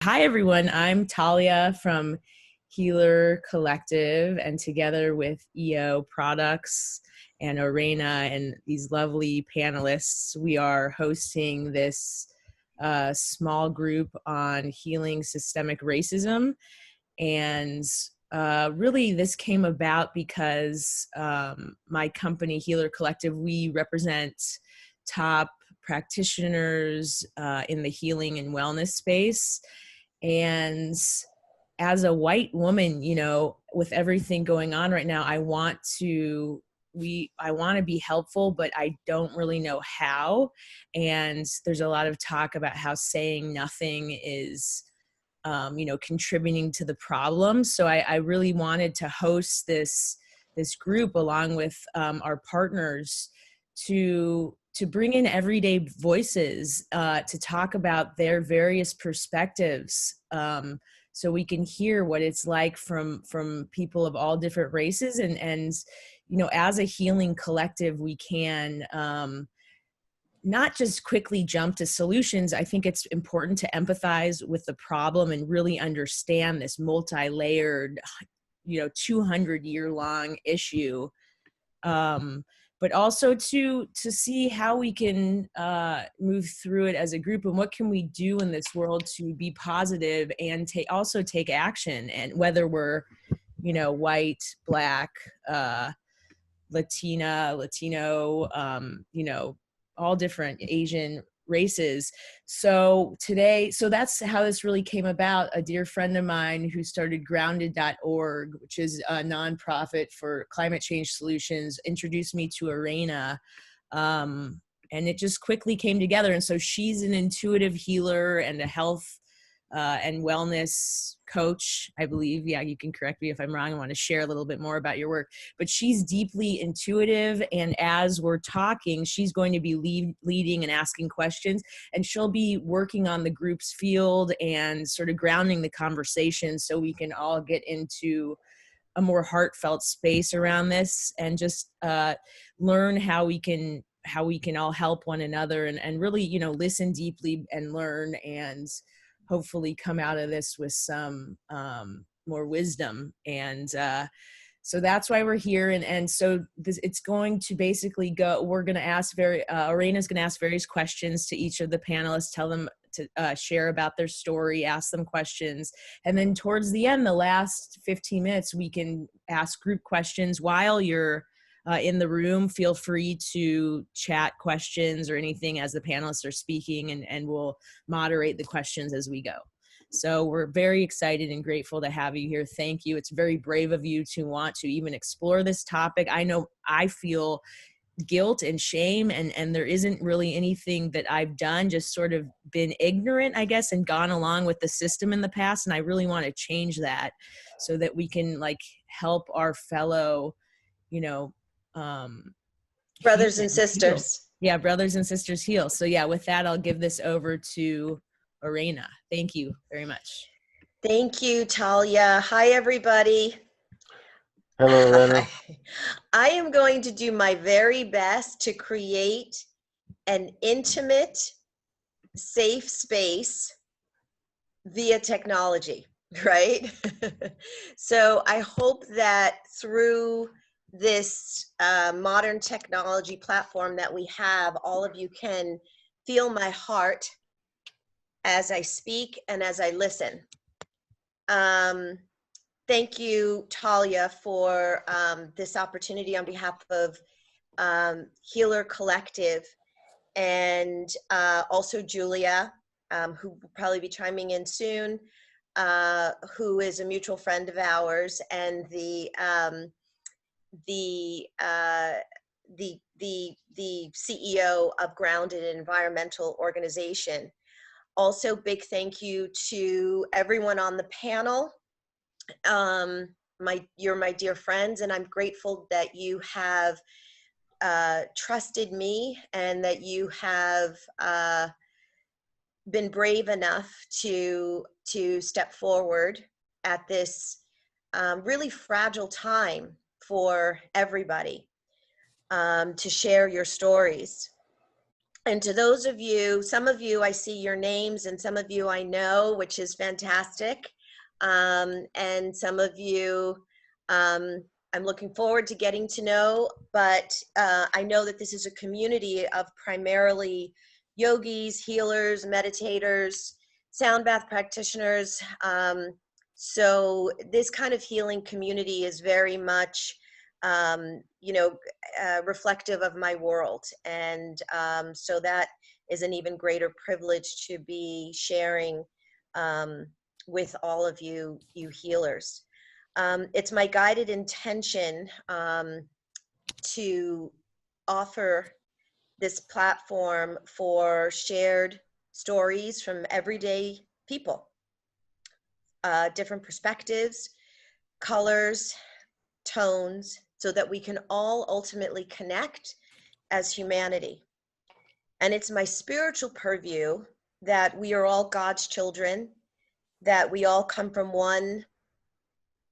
Hi, everyone. I'm Talia from Healer Collective, and together with EO Products and Aurana and these lovely panelists, we are hosting this small group on healing systemic racism. And really, this came about because my company, Healer Collective, we represent top practitioners in the healing and wellness space. And as a white woman, with everything going on right now, I want to be helpful, but I don't really know how. And there's a lot of talk about how saying nothing is contributing to the problem. So I really wanted to host this group along with our partners to bring in everyday voices to talk about their various perspectives, so we can hear what it's like from people of all different races, and as a healing collective, we can not just quickly jump to solutions. I think it's important to empathize with the problem and really understand this multi-layered, 200-year-long issue, but also to see how we can move through it as a group, and what can we do in this world to be positive and also take action. And whether we're white, black, Latino, all different Asian races. So that's how this really came about. A dear friend of mine who started grounded.org, which is a nonprofit for climate change solutions, introduced me to Aurana. And it just quickly came together. And so she's an intuitive healer and a health and wellness coach, I believe. Yeah, you can correct me if I'm wrong. I want to share a little bit more about your work. But she's deeply intuitive, and as we're talking, she's going to be leading and asking questions, and she'll be working on the group's field and sort of grounding the conversation so we can all get into a more heartfelt space around this, and just learn how we can all help one another, and really listen deeply and learn, and hopefully come out of this with some more wisdom. And so that's why we're here. And so it's going to basically go, we're going to ask Aurana's going to ask various questions to each of the panelists, tell them to share about their story, ask them questions. And then towards the end, the last 15 minutes, we can ask group questions. While you're in the room, feel free to chat questions or anything as the panelists are speaking, and we'll moderate the questions as we go. So we're very excited and grateful to have you here. Thank you. It's very brave of you to want to even explore this topic. I know I feel guilt and shame, and there isn't really anything that I've done, just sort of been ignorant, I guess, and gone along with the system in the past. And I really want to change that so that we can help our fellow, brothers and sisters. Yeah, brothers and sisters heal. So yeah, with that, I'll give this over to Aurana. Thank you very much. Thank you, Talia. Hi, everybody. Hello, Aurana. I am going to do my very best to create an intimate, safe space via technology, right? So I hope that through this modern technology platform that we have, all of you can feel my heart as I speak and as I listen. Thank you, Talia, for this opportunity on behalf of Healer Collective, and also Julia, who will probably be chiming in soon, who is a mutual friend of ours, and the CEO of Grounded Environmental Organization. Also, big thank you to everyone on the panel. You're my dear friends, and I'm grateful that you have trusted me, and that you have been brave enough to step forward at this really fragile time for everybody, to share your stories. And to those of you, some of you, I see your names, and some of you I know, which is fantastic. And some of you, I'm looking forward to getting to know, but I know that this is a community of primarily yogis, healers, meditators, sound bath practitioners. So this kind of healing community is very much, reflective of my world. And so that is an even greater privilege to be sharing with all of you healers. It's my guided intention to offer this platform for shared stories from everyday people, different perspectives, colors, tones, so that we can all ultimately connect as humanity. And it's my spiritual purview that we are all God's children, that we all come from one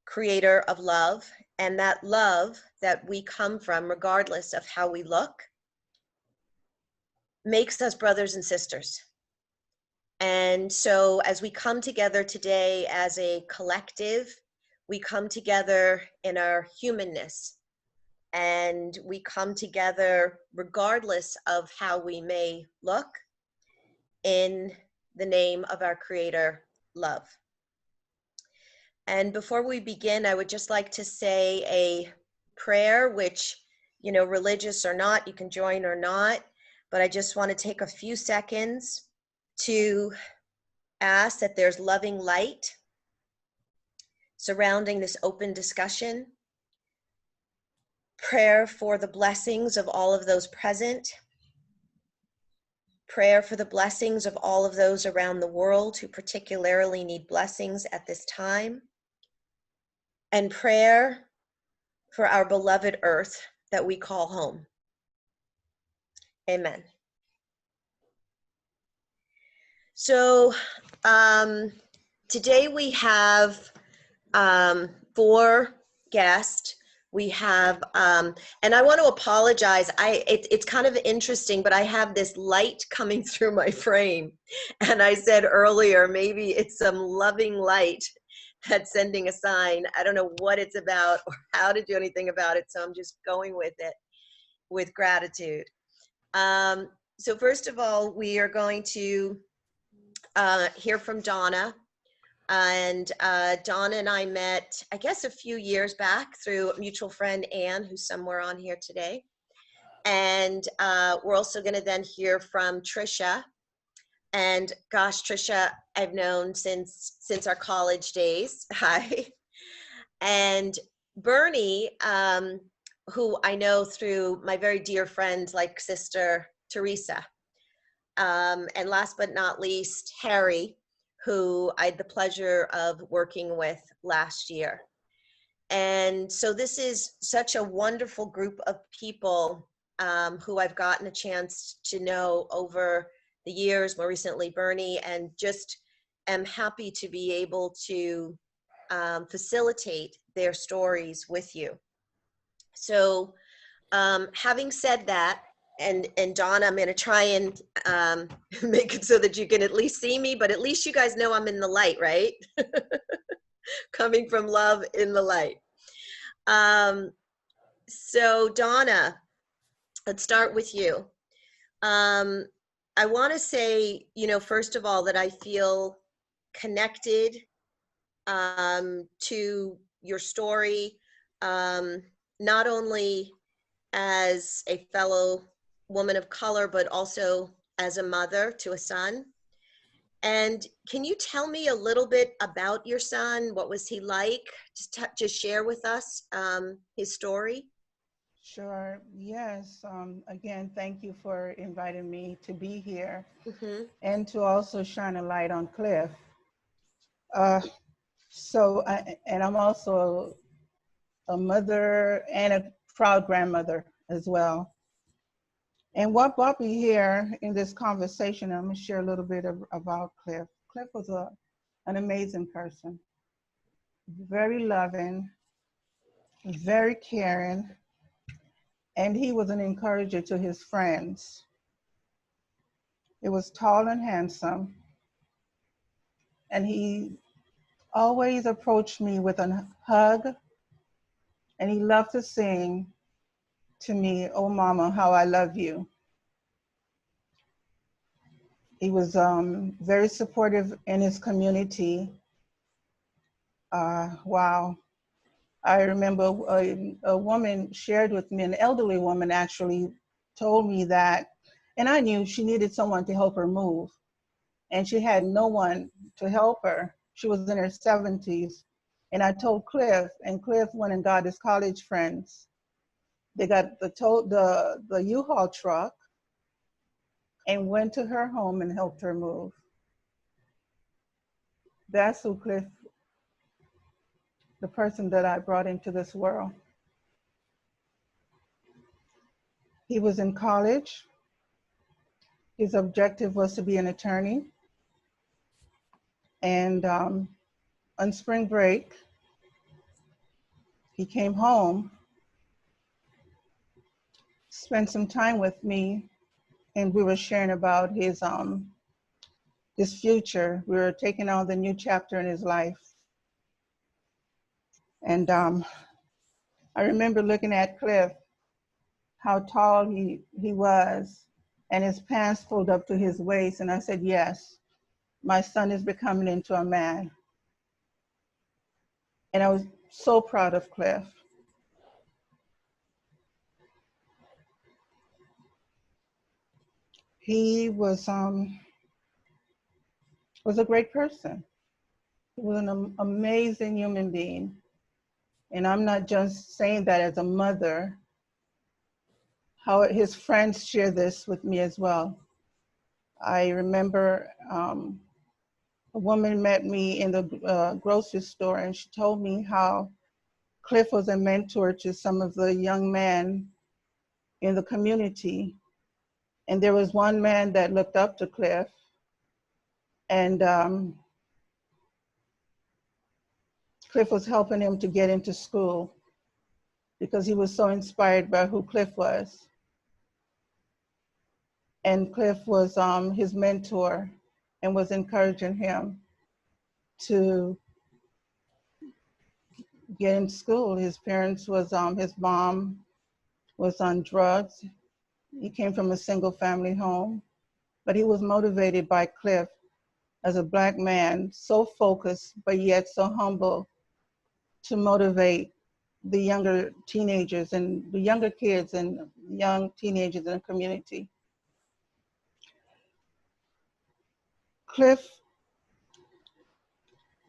creator of love, and that love that we come from, regardless of how we look, makes us brothers and sisters. And so as we come together today as a collective, we come together in our humanness, and we come together regardless of how we may look, in the name of our creator, love. And before we begin, I would just like to say a prayer, which, religious or not, you can join or not, but I just want to take a few seconds to ask that there's loving light surrounding this open discussion. Prayer for the blessings of all of those present. Prayer for the blessings of all of those around the world who particularly need blessings at this time. And prayer for our beloved earth that we call home. Amen. So today we have 4 guests. We have, and I want to apologize. It's kind of interesting, but I have this light coming through my frame. And I said earlier, maybe it's some loving light that's sending a sign. I don't know what it's about or how to do anything about it. So I'm just going with it with gratitude. So first of all, we are going to hear from Donna. And Donna and I met, I guess, a few years back through a mutual friend, Anne, who's somewhere on here today. And we're also going to then hear from Tricia. And gosh, Tricia, I've known since our college days. Hi. And Berny, who I know through my very dear friend, like sister Teresa. And last but not least, Harry, who I had the pleasure of working with last year. And so this is such a wonderful group of people who I've gotten a chance to know over the years, more recently Bernie, and just am happy to be able to facilitate their stories with you. So having said that, and Donna, I'm going to try and make it so that you can at least see me, but at least you guys know I'm in the light, right? Coming from love in the light. So Donna, let's start with you. I want to say, first of all, that I feel connected to your story, not only as a fellow woman of color, but also as a mother to a son. And can you tell me a little bit about your son? What was he like? Just share with us his story. Sure. Yes. Again, thank you for inviting me to be here and to also shine a light on Cliff. And I'm also a mother and a proud grandmother as well. And what brought me here in this conversation, I'm going to share a little bit about Cliff. Cliff was an amazing person, very loving, very caring, and he was an encourager to his friends. He was tall and handsome, and he always approached me with a hug, and he loved to sing to me, "Oh Mama, how I love you." He was very supportive in his community. Wow. I remember a woman shared with me, an elderly woman actually told me that, and I knew she needed someone to help her move, and she had no one to help her. She was in her 70s. And I told Cliff, and Cliff went and got his college friends. They got the U-Haul truck and went to her home and helped her move. That's who Cliff, the person that I brought into this world. He was in college. His objective was to be an attorney. And on spring break, he came home, spent some time with me, and we were sharing about his future. We were taking on the new chapter in his life. And I remember looking at Cliff, how tall he was, and his pants pulled up to his waist. And I said, yes, my son is becoming into a man. And I was so proud of Cliff. He was a great person. He was an amazing human being. And I'm not just saying that as a mother. How his friends share this with me as well. I remember a woman met me in the grocery store, and she told me how Cliff was a mentor to some of the young men in the community. And there was one man that looked up to Cliff, and Cliff was helping him to get into school because he was so inspired by who Cliff was. And Cliff was his mentor and was encouraging him to get in school. His parents was, his mom was on drugs. He came from a single family home, but he was motivated by Cliff as a Black man, so focused, but yet so humble, to motivate the younger teenagers and the younger kids and young teenagers in the community. Cliff,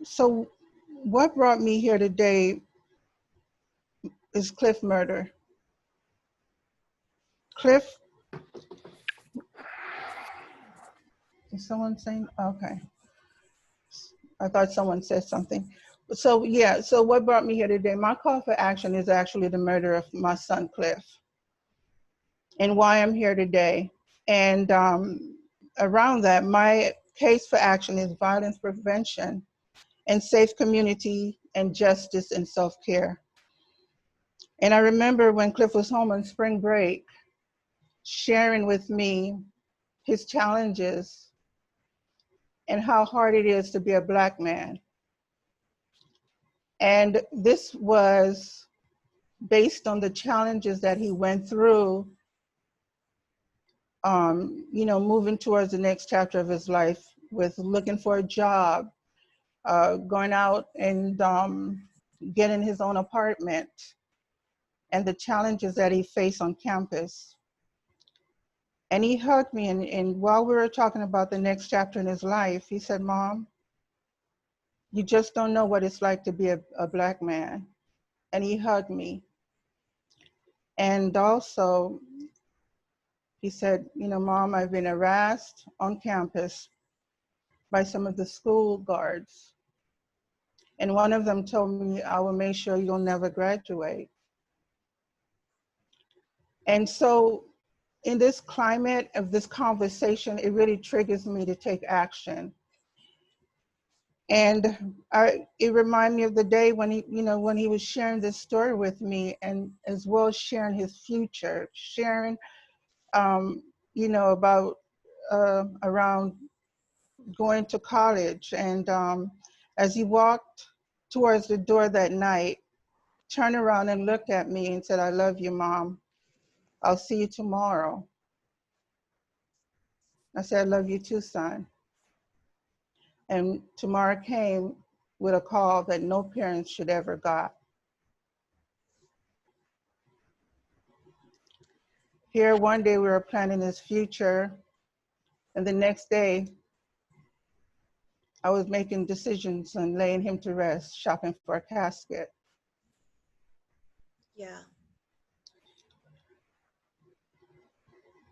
so what brought me here today is Cliff murder. Cliff, is someone saying, okay. I thought someone said something. So yeah, so what brought me here today, my call for action is actually the murder of my son, Cliff, and why I'm here today. And around that, my case for action is violence prevention and safe community and justice and self-care. And I remember when Cliff was home on spring break, sharing with me his challenges and how hard it is to be a Black man. And this was based on the challenges that he went through, you know, moving towards the next chapter of his life with looking for a job, going out and getting his own apartment, and the challenges that he faced on campus. And he hugged me, and while we were talking about the next chapter in his life, he said, "Mom, you just don't know what it's like to be a Black man." And he hugged me. And also, he said, "You know, Mom, I've been harassed on campus by some of the school guards. And one of them told me, I will make sure you'll never graduate." And so in this climate of this conversation, it really triggers me to take action. And it reminded me of the day when he, you know, when he was sharing this story with me, and as well as sharing his future, sharing, you know, about around going to college. And as he walked towards the door that night, turned around and looked at me and said, "I love you, Mom. I'll see you tomorrow." I said, "I love you too, son." And tomorrow came with a call that no parents should ever got. Here, one day we were planning his future, and the next day I was making decisions and laying him to rest, shopping for a casket. Yeah.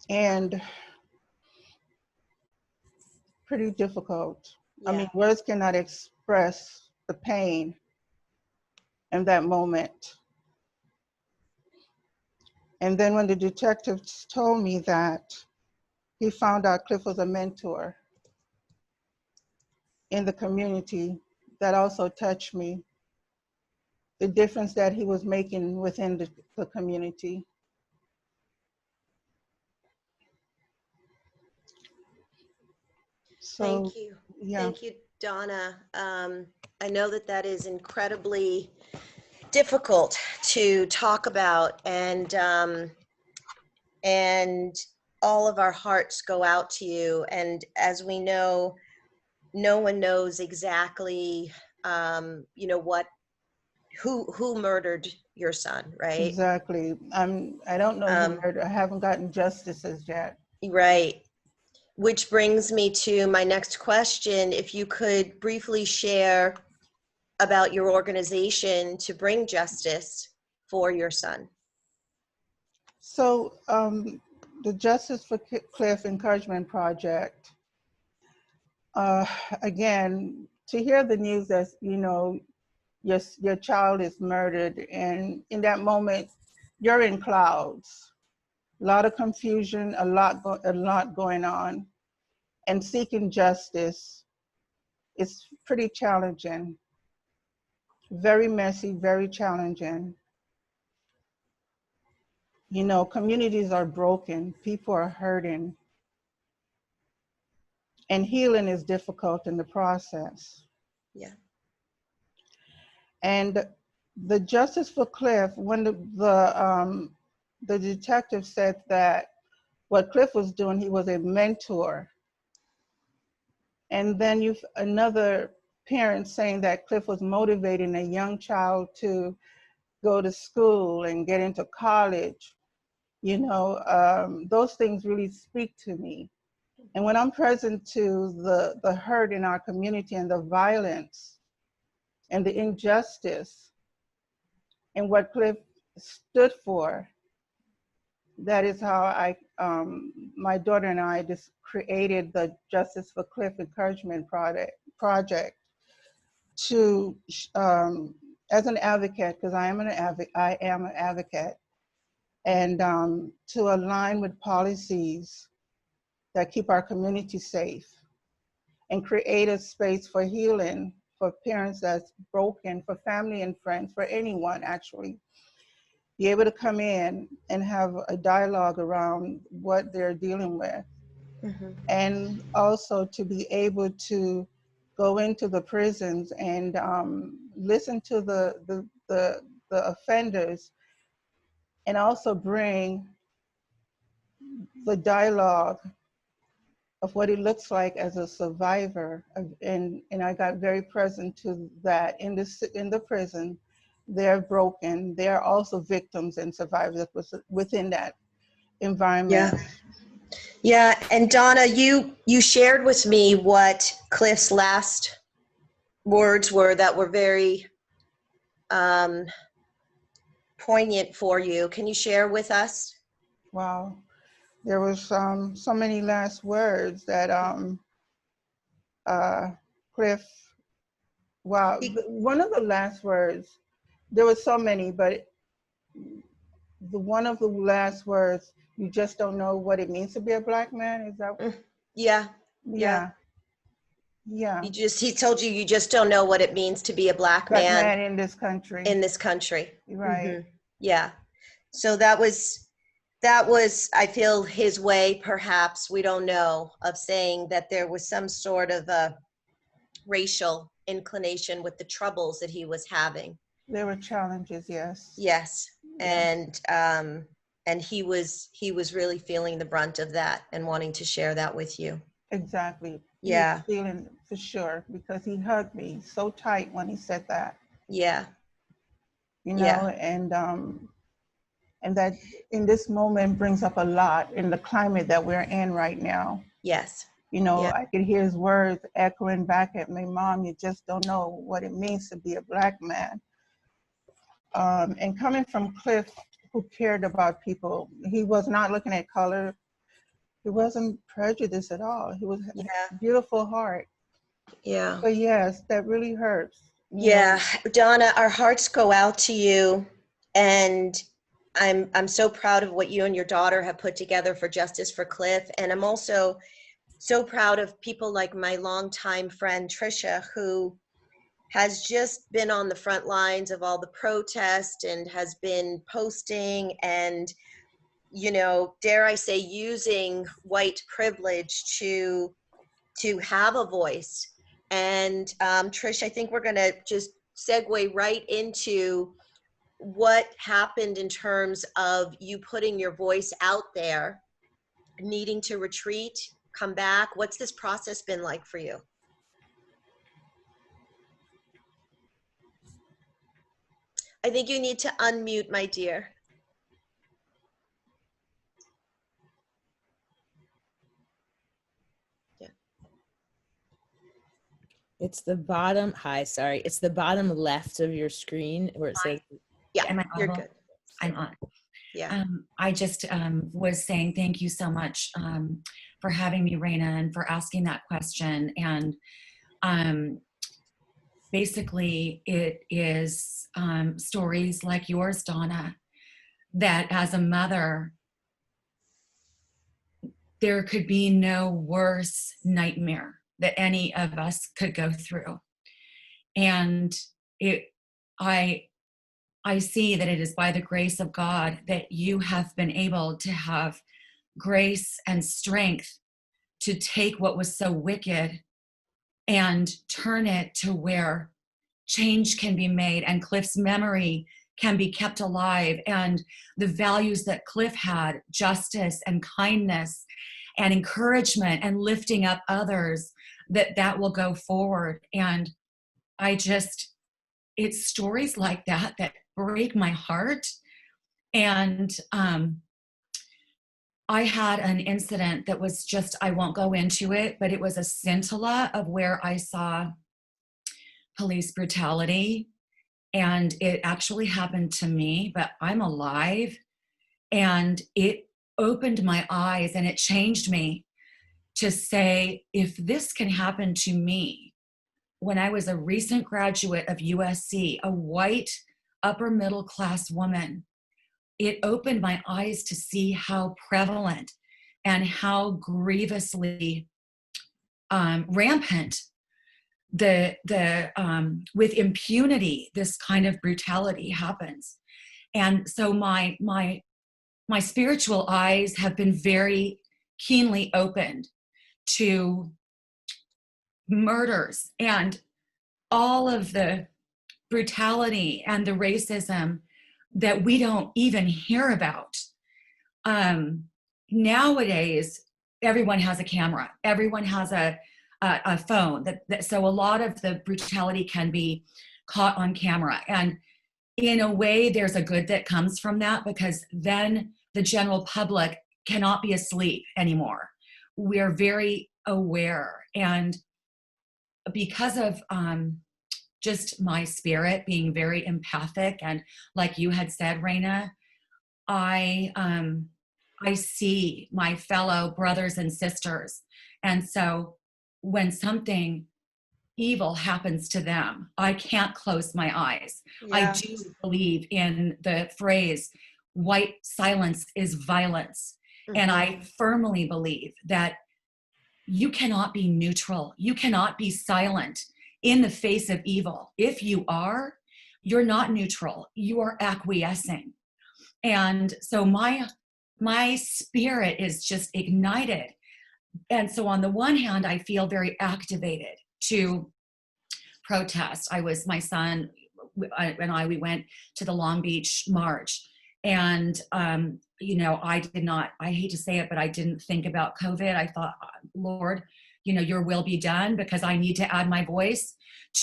And pretty difficult. I Yeah. mean, words cannot express the pain in that moment. And then when the detectives told me that he found out Cliff was a mentor in the community, that also touched me. The difference that he was making within the community. So, Thank you. yeah. Thank you, Donna. I know that that is incredibly difficult to talk about, and all of our hearts go out to you. And as we know, no one knows exactly, you know, who murdered your son, right? Exactly. I don't know who murdered. I haven't gotten justice as yet. Right. Which brings me to my next question. If you could briefly share about your organization to bring justice for your son. So the Justice for Cliff Encouragement Project, again, to hear the news that, you know, your child is murdered, and in that moment, you're in clouds. A lot of confusion, a lot going on, and seeking justice is pretty challenging. Very messy, very challenging. You know, communities are broken, people are hurting, and healing is difficult in the process. Yeah. And the Justice for Cliff, when the detective said that what Cliff was doing, he was a mentor. And then you've another parent saying that Cliff was motivating a young child to go to school and get into college. You know, those things really speak to me. And when I'm present to the hurt in our community and the violence and the injustice and what Cliff stood for, that is how my daughter and I just created the Justice for Cliff Encouragement Project to, as an advocate, because I am an advocate, and to align with policies that keep our community safe and create a space for healing for parents that's broken, for family and friends, for anyone actually. Be able to come in and have a dialogue around what they're dealing with. Mm-hmm. And also to be able to go into the prisons and listen to the offenders, and also bring the dialogue of what it looks like as a survivor. And I got very present to that in the prison. They're broken. They're also victims and survivors within that environment. Yeah. Yeah. And Donna, you shared with me what Cliff's last words were that were very poignant for you. Can you share with us? Wow. There was so many last words that Cliff, wow. One of the last words, there were so many, but one of the last words, "You just don't know what it means to be a Black man," is that? Yeah. Yeah. Yeah. He told you just don't know what it means to be a Black man in this country. In this country. Right. Mm-hmm. Yeah. So that was that was, I feel, his way, perhaps, we don't know, of saying that there was some sort of a racial inclination with the troubles that he was having. There were challenges, yes. Yes. Yes. And he was really feeling the brunt of that and wanting to share that with you. Exactly. He Yeah. was feeling for sure, because he hugged me so tight when he said that, Yeah. you know, Yeah. and that in this moment brings up a lot in the climate that we're in right now. Yes. You know, Yeah. I could hear his words echoing back at me, Mom, you just don't know what it means to be a Black man. And coming from Cliff, who cared about people, he was not looking at color. He wasn't prejudiced at all. He was Yeah. a beautiful heart. Yeah. But yes, that really hurts. You Yeah. know, Donna, our hearts go out to you, and I'm so proud of what you and your daughter have put together for Justice for Cliff. And I'm also so proud of people like my longtime friend Tricia, who has just been on the front lines of all the protest and has been posting and, you know, dare I say, using white privilege to have a voice. And Trish, I think we're going to just segue right into what happened in terms of you putting your voice out there, needing to retreat, come back. What's this process been like for you? I think you need to unmute, my dear. Yeah. It's the bottom. Hi, sorry. It's the bottom left of your screen where it says. Yeah, Am I you're audible? good. I'm on. Yeah. I just was saying thank you so much for having me, Raina, and for asking that question. And basically, it is stories like yours, Donna, that as a mother, there could be no worse nightmare that any of us could go through. And I see that it is by the grace of God that you have been able to have grace and strength to take what was so wicked and turn it to where change can be made and Cliff's memory can be kept alive, and the values that Cliff had, justice and kindness and encouragement and lifting up others, that will go forward. And it's stories like that that break my heart. And I had an incident that was just, I won't go into it, but it was a scintilla of where I saw police brutality. And it actually happened to me, but I'm alive. And it opened my eyes and it changed me to say, if this can happen to me, when I was a recent graduate of USC, a white upper middle class woman, it opened my eyes to see how prevalent and how grievously rampant with impunity this kind of brutality happens. And so my spiritual eyes have been very keenly opened to murders and all of the brutality and the racism that we don't even hear about. Nowadays, everyone has a camera. Everyone has a phone. So a lot of the brutality can be caught on camera. And in a way, there's a good that comes from that, because then the general public cannot be asleep anymore. We're very aware. And because of just my spirit being very empathic, and like you had said, Raina, I see my fellow brothers and sisters. And so when something evil happens to them, I can't close my eyes. Yeah. I do believe in the phrase, white silence is violence. Mm-hmm. And I firmly believe that you cannot be neutral. You cannot be silent in the face of evil. If you are, you're not neutral. You are acquiescing. And so my my spirit is just ignited. And so on the one hand, I feel very activated to protest. My son and I, we went to the Long Beach March. And, I hate to say it, but I didn't think about COVID. I thought, Lord, your will be done, because I need to add my voice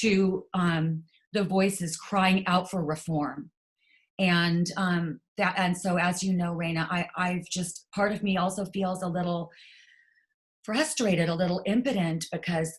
to the voices crying out for reform. And so, as you know, Raina, I've just, part of me also feels a little frustrated, a little impotent, because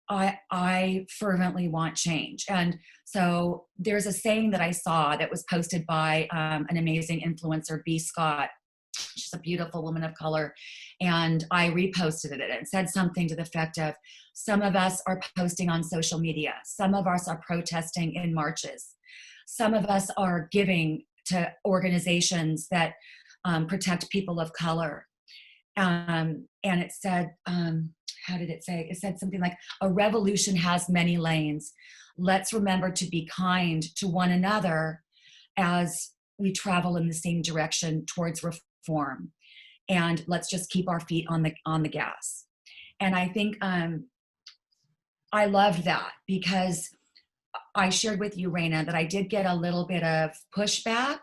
I fervently want change. And so there's a saying that I saw that was posted by an amazing influencer, B. Scott. She's a beautiful woman of color. And I reposted it. It said something to the effect of, some of us are posting on social media. Some of us are protesting in marches. Some of us are giving to organizations that protect people of color. And it said, how did it say? It said something like, a revolution has many lanes. Let's remember to be kind to one another as we travel in the same direction towards reform. And let's just keep our feet on the gas. And I think I loved that, because I shared with you, Raina, that I did get a little bit of pushback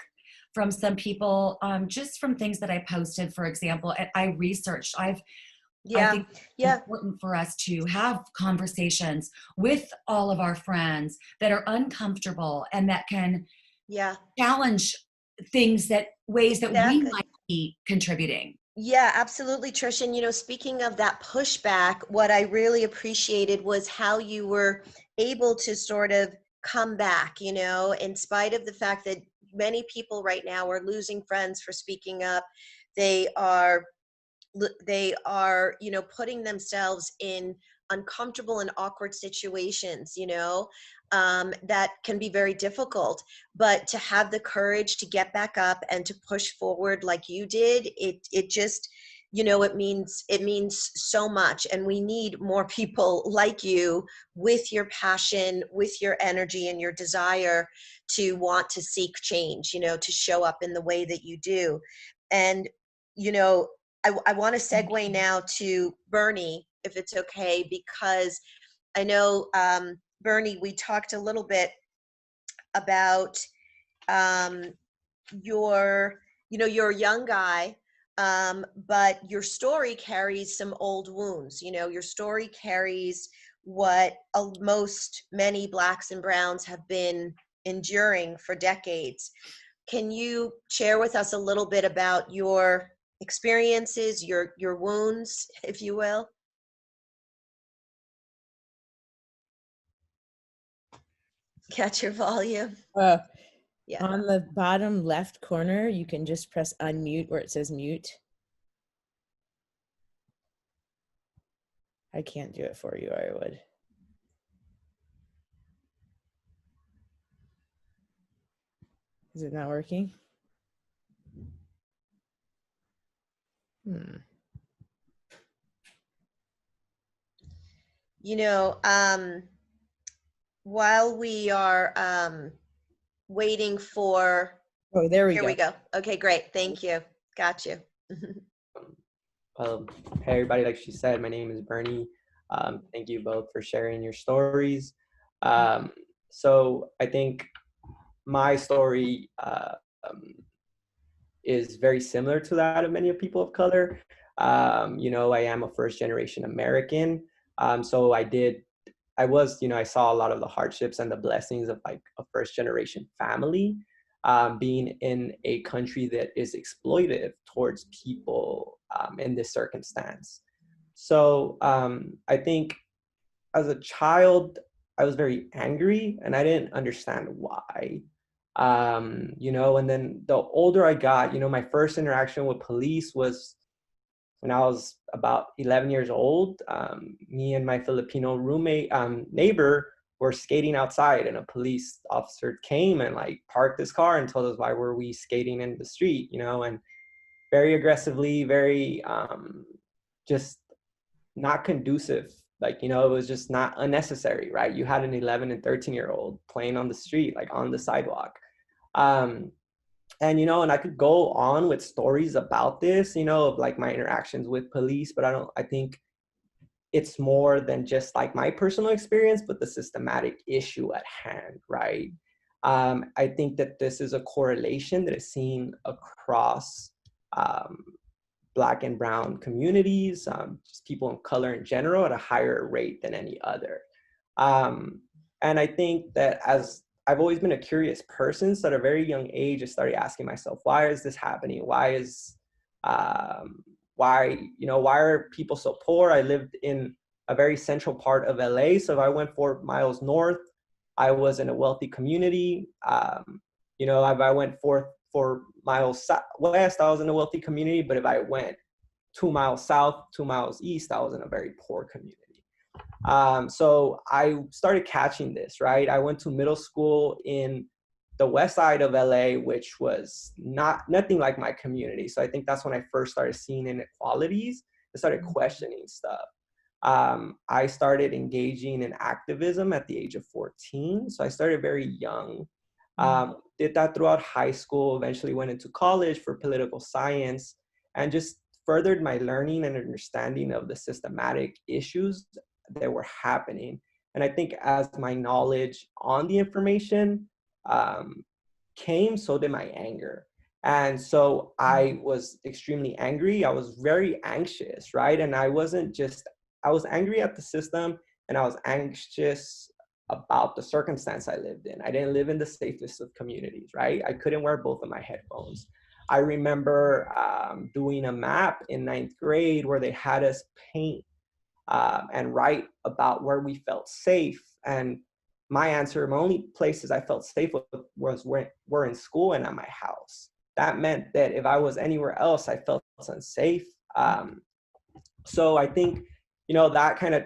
from some people, just from things that I posted. For example, I researched. I think it's important for us to have conversations with all of our friends that are uncomfortable and that can challenge ways that we might be contributing. Yeah, absolutely, Trish. And, speaking of that pushback, what I really appreciated was how you were able to sort of come back, in spite of the fact that many people right now are losing friends for speaking up. They are, putting themselves in uncomfortable and awkward situations, that can be very difficult. But to have the courage to get back up and to push forward like you did, it just, it means so much. And we need more people like you, with your passion, with your energy and your desire to want to seek change, to show up in the way that you do. And, I want to segue now to Bernie, if it's okay, because I know, Bernie, we talked a little bit about you're a young guy, but your story carries some old wounds. Your story carries what many Blacks and Browns have been enduring for decades. Can you share with us a little bit about your experiences, your wounds, if you will? Catch your volume. Yeah. On the bottom left corner, you can just press unmute where it says mute. I can't do it for you, or I would. Is it not working? While we are waiting for, oh, there we go. Here we go. Okay, great. Thank you. Got you. Hey everybody, like she said, my name is Bernie. Thank you both for sharing your stories. So I think my story is very similar to that of many of people of color. I am a first generation American. So I saw a lot of the hardships and the blessings of like a first generation family, being in a country that is exploitive towards people in this circumstance. So I think as a child, I was very angry and I didn't understand why. And then the older I got, my first interaction with police was when I was about 11 years old. Me and my Filipino neighbor were skating outside, and a police officer came and like parked his car and told us why were we skating in the street, and very aggressively, very just not conducive. Like, it was just not unnecessary, right? You had an 11 and 13-year-old playing on the street, like on the sidewalk. And And, you know, and I could go on with stories about this, you know, of like my interactions with police, but I think it's more than just like my personal experience, but the systematic issue at hand, right? I think that this is a correlation that is seen across Black and Brown communities, just people of color in general, at a higher rate than any other. And I think that as I've always been a curious person, so at a very young age, I started asking myself, why is this happening? Why are people so poor? I lived in a very central part of LA. So if I went 4 miles north, I was in a wealthy community. You know, if I went 4 miles west, I was in a wealthy community. But if I went 2 miles south, 2 miles east, I was in a very poor community. So I started catching this, right? I went to middle school in the west side of LA, which was nothing like my community. So I think that's when I first started seeing inequalities. I started questioning stuff. I started engaging in activism at the age of 14. So I started very young. Did that throughout high school, eventually went into college for political science, and just furthered my learning and understanding of the systematic issues that were happening. And I think as my knowledge on the information came, so did my anger. And so I was extremely angry. I was very anxious, right? And I was angry at the system, and I was anxious about the circumstance I lived in. I didn't live in the safest of communities, right? I couldn't wear both of my headphones. I remember doing a map in 9th grade where they had us paint and write about where we felt safe. And my answer, my only places I felt safe were in school and at my house. That meant that if I was anywhere else, I felt unsafe. So I think, you know, that kind of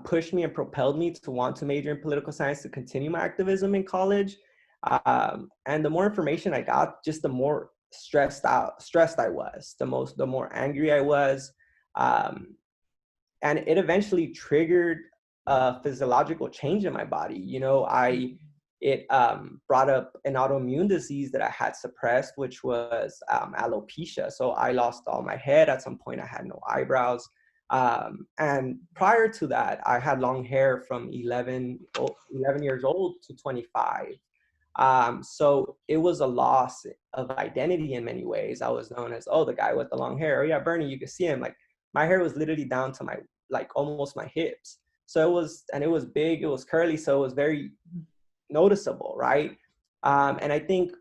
pushed me and propelled me to want to major in political science, to continue my activism in college. And the more information I got, just the more stressed I was, the more angry I was. And it eventually triggered a physiological change in my body. You know, it brought up an autoimmune disease that I had suppressed, which was alopecia. So I lost all my head. At some point, I had no eyebrows. And prior to that, I had long hair from 11 years old to 25. So it was a loss of identity in many ways. I was known as, oh, the guy with the long hair. Oh yeah, Bernie, you could see him. Like, my hair was literally down to almost my hips. So it was big, it was curly, so it was very noticeable, right? And I think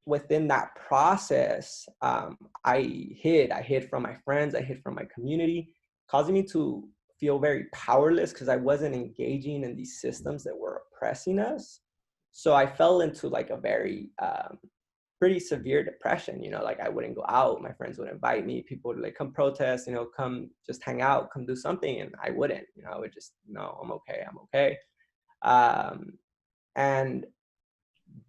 within that process, I hid from my friends, I hid from my community, causing me to feel very powerless because I wasn't engaging in these systems that were oppressing us. So I fell into like a very pretty severe depression. You know, like I wouldn't go out, my friends would invite me, people would like, come protest, you know, come just hang out, come do something, and I wouldn't. You know, I would just, no, I'm okay. And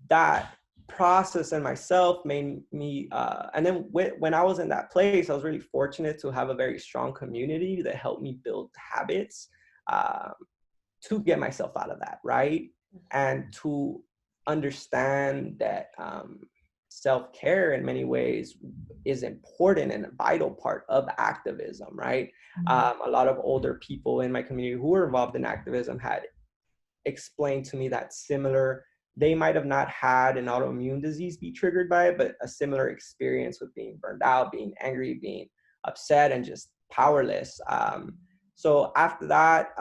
that process in myself made me, and then when I was in that place, I was really fortunate to have a very strong community that helped me build habits to get myself out of that, right? And to understand that self-care in many ways is important and a vital part of activism, right? A lot of older people in my community who were involved in activism had explained to me that they might have not had an autoimmune disease be triggered by it, but a similar experience with being burned out, being angry, being upset, and just powerless. So after that,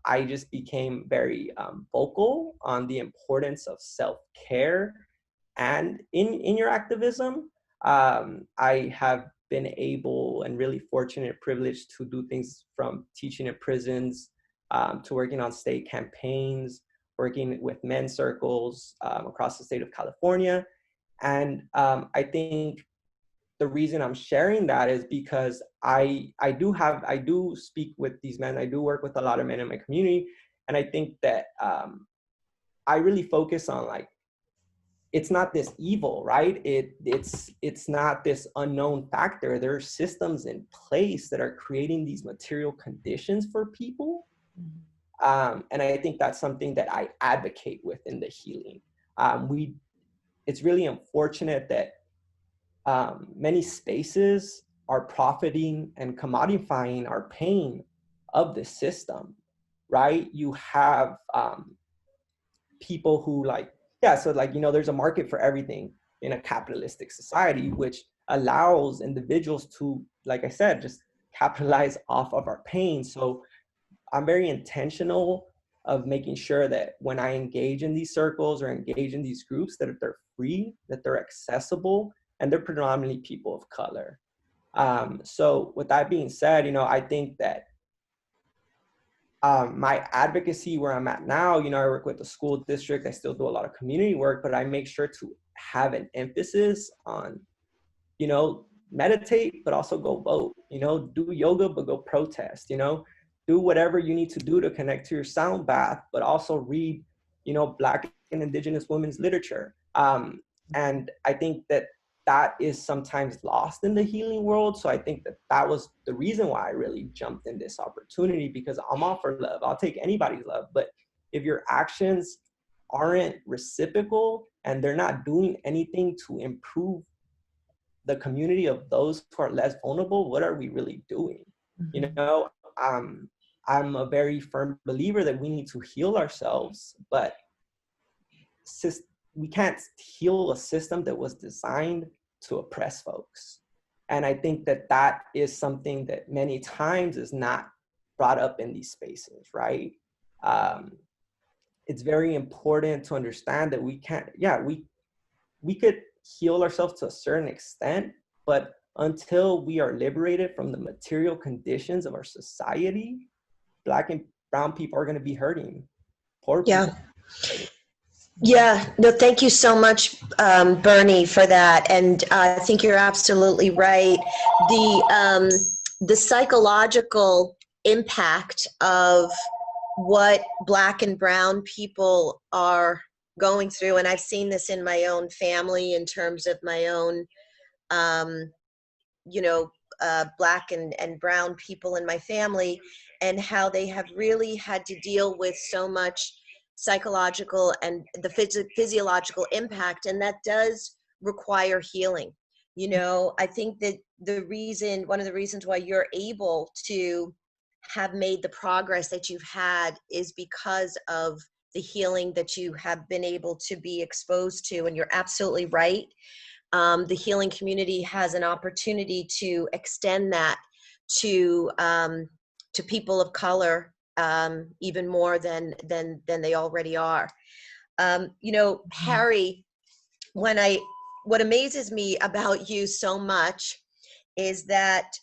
I just became very vocal on the importance of self-care. And in your activism, I have been able and really fortunate and privileged to do things from teaching in prisons to working on state campaigns, working with men's circles across the state of California. And I think the reason I'm sharing that is because I do speak with these men. I do work with a lot of men in my community. And I think that I really focus on like, it's not this evil, right? It's not this unknown factor. There are systems in place that are creating these material conditions for people. And I think that's something that I advocate within the healing. it's really unfortunate that many spaces are profiting and commodifying our pain of the system, right? You have people who like, yeah, so like, there's a market for everything in a capitalistic society, which allows individuals to, like I said, just capitalize off of our pain. So I'm very intentional of making sure that when I engage in these circles or engage in these groups, that they're free, that they're accessible, and they're predominantly people of color. So with that being said, I think that my advocacy where I'm at now, I work with the school district, I still do a lot of community work, but I make sure to have an emphasis on, meditate, but also go vote, do yoga, but go protest, do whatever you need to do to connect to your sound bath, but also read, Black and Indigenous women's literature. And I think that is sometimes lost in the healing world. So I think that was the reason why I really jumped in this opportunity, because I'm all for love. I'll take anybody's love. But if your actions aren't reciprocal and they're not doing anything to improve the community of those who are less vulnerable, what are we really doing? I'm a very firm believer that we need to heal ourselves, but we can't heal a system that was designed to oppress folks. And I think that is something that many times is not brought up in these spaces, right? It's very important to understand that we can't, we could heal ourselves to a certain extent, but until we are liberated from the material conditions of our society, Black and brown people are going to be hurting. Poor people. Yeah, no, thank you so much, Bernie, for that. And I think you're absolutely right. The psychological impact of what Black and brown people are going through, and I've seen this in my own family in terms of my own, Black and brown people in my family, and how they have really had to deal with so much psychological and the physiological impact, and that does require healing. I think that one of the reasons why you're able to have made the progress that you've had is because of the healing that you have been able to be exposed to. And you're absolutely right. The healing community has an opportunity to extend that to people of color, even more than they already are. Harry, what amazes me about you so much is that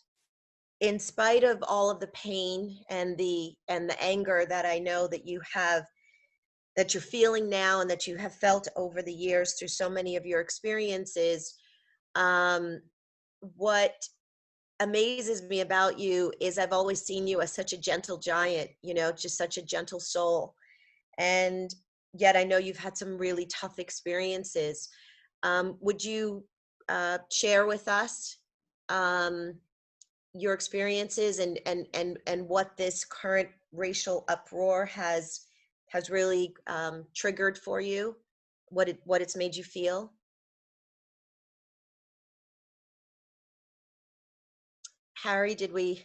in spite of all of the pain and the anger that I know that you have, that you're feeling now and that you have felt over the years through so many of your experiences, what amazes me about you is I've always seen you as such a gentle giant, just such a gentle soul. And yet I know you've had some really tough experiences. Would you share with us your experiences and what this current racial uproar has really triggered for you, what it's made you feel? Harry, did we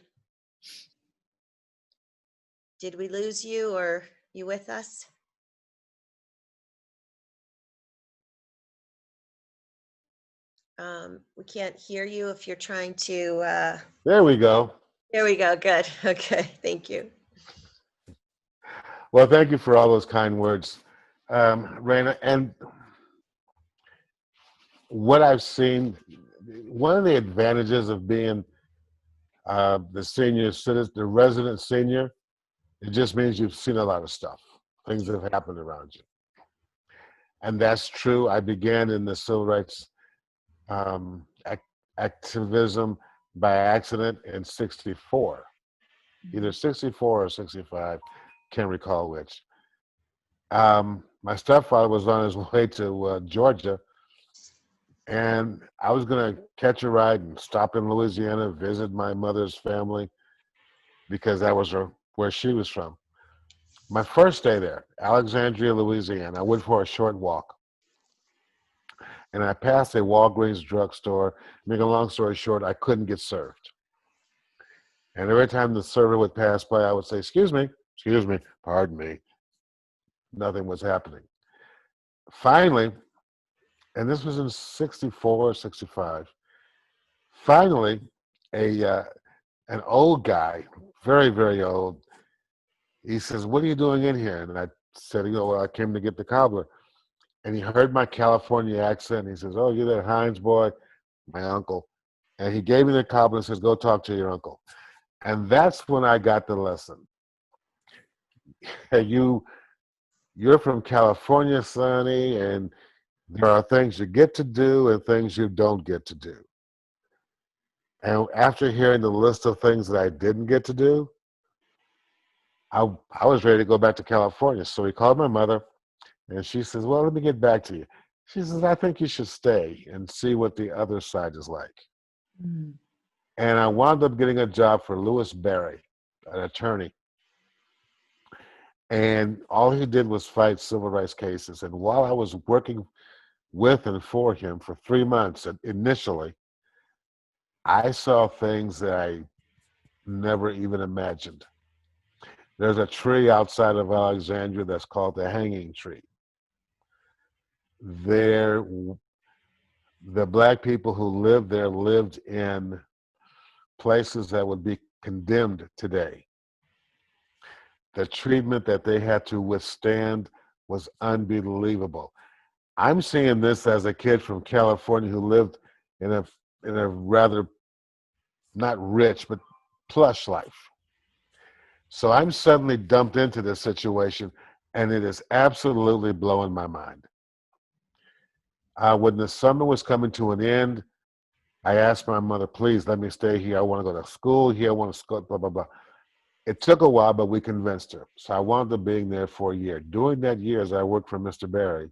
lose you, or you with us? We can't hear you if you're trying to. There we go. There we go. Good. Okay. Thank you. Well, thank you for all those kind words, Raina. And what I've seen, one of the advantages of being the senior citizen, the resident senior, it just means you've seen a lot of stuff, things that have happened around you. And that's true. I began in the civil rights activism by accident in '64, either '64 or '65, can't recall which. My stepfather was on his way to Georgia, and I was going to catch a ride and stop in Louisiana, visit my mother's family, because that was where she was from. My first day there, Alexandria, Louisiana, I went for a short walk. and I passed a Walgreens drugstore. Make a long story short, I couldn't get served. And every time the server would pass by, I would say, excuse me, pardon me. Nothing was happening. Finally, and this was in 64, 65, finally, an old guy, very, very old, he says, what are you doing in here? And I said, well, I came to get the cobbler. And he heard my California accent. He says, oh, you're that Hines boy, my uncle. And he gave me the cobbler and says, go talk to your uncle. And that's when I got the lesson. You're from California, Sonny, and there are things you get to do and things you don't get to do. And after hearing the list of things that I didn't get to do, I was ready to go back to California. So he called my mother, and she says, well, let me get back to you. She says, I think you should stay and see what the other side is like. Mm. And I wound up getting a job for Louis Berry, an attorney. And all he did was fight civil rights cases. And while I was working with and for him for 3 months initially, I saw things that I never even imagined. There's a tree outside of Alexandria that's called the hanging tree. There, the black people who lived there lived in places that would be condemned today. The treatment that they had to withstand was unbelievable. I'm seeing this as a kid from California who lived in a rather not rich but plush life. So I'm suddenly dumped into this situation, and it is absolutely blowing my mind. When the summer was coming to an end, I asked my mother, please let me stay here. I want to go to school here. I want to go, blah, blah, blah. It took a while, but we convinced her. So I wound up being there for a year. During that year, as I worked for Mr. Berry,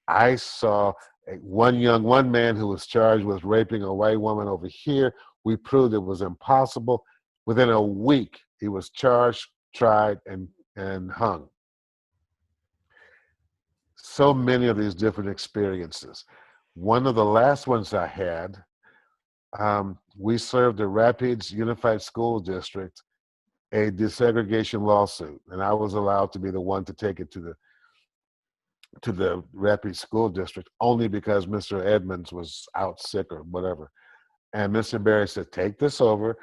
I saw one man who was charged with raping a white woman over here. We proved it was impossible. Within a week, he was charged, tried, and hung. So many of these different experiences. One of the last ones I had, we served the Rapids Unified School District a desegregation lawsuit, and I was allowed to be the one to take it to the Rapids School District only because Mr. Edmonds was out sick or whatever. And Mr. Berry said, take this over,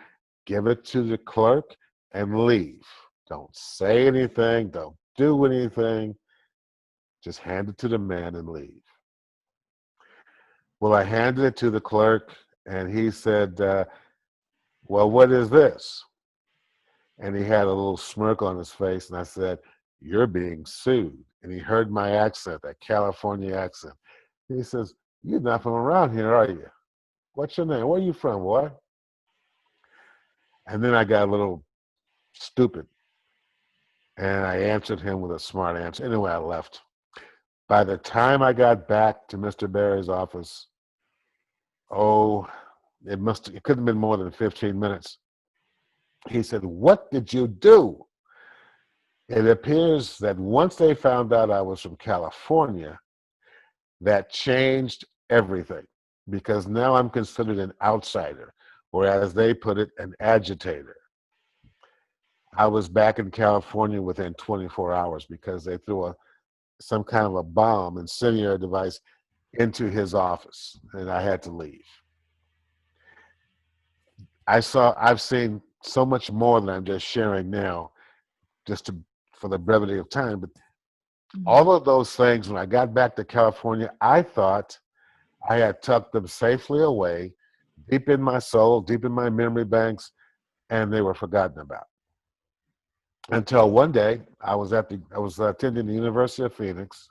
give it to the clerk, and leave. Don't say anything, don't do anything, just hand it to the man and leave. Well, I handed it to the clerk, and he said, well, what is this? And he had a little smirk on his face, and I said, you're being sued. And he heard my accent, that California accent. He says, you're not from around here, are you? What's your name? Where are you from, boy? And then I got a little stupid, and I answered him with a smart answer. Anyway, I left. By the time I got back to Mr. Berry's office, it couldn't have been more than 15 minutes. He said, what did you do? It appears that once they found out I was from California, that changed everything, because now I'm considered an outsider, or as they put it, an agitator. I was back in California within 24 hours because they threw some kind of a bomb, incendiary device, into his office, and I had to leave. I've seen so much more than I'm just sharing now, for the brevity of time. But all of those things, when I got back to California, I thought I had tucked them safely away, deep in my soul, deep in my memory banks, and they were forgotten about. Until one day, I was attending the University of Phoenix,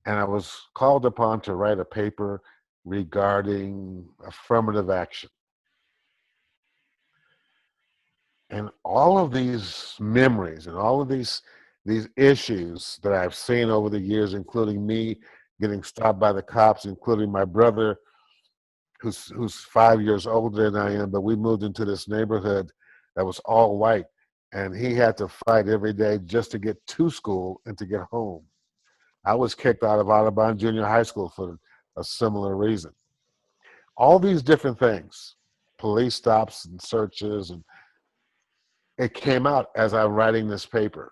and I was called upon to write a paper regarding affirmative action. And all of these memories and all of these issues that I've seen over the years, including me getting stopped by the cops, including my brother, who's 5 years older than I am, but we moved into this neighborhood that was all white, and he had to fight every day just to get to school and to get home. I was kicked out of Audubon Junior High School for a similar reason. All these different things, police stops and searches, and it came out as I'm writing this paper.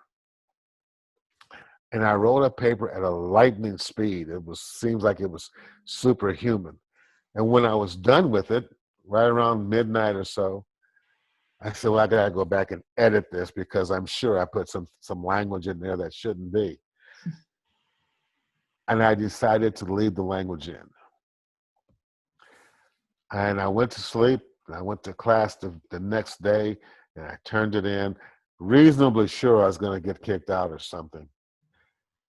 And I wrote a paper at a lightning speed. Seems like it was superhuman. And when I was done with it, right around midnight or so, I said, well, I gotta go back and edit this because I'm sure I put some language in there that shouldn't be. And I decided to leave the language in. And I went to sleep, and I went to class the next day, and I turned it in, reasonably sure I was gonna get kicked out or something.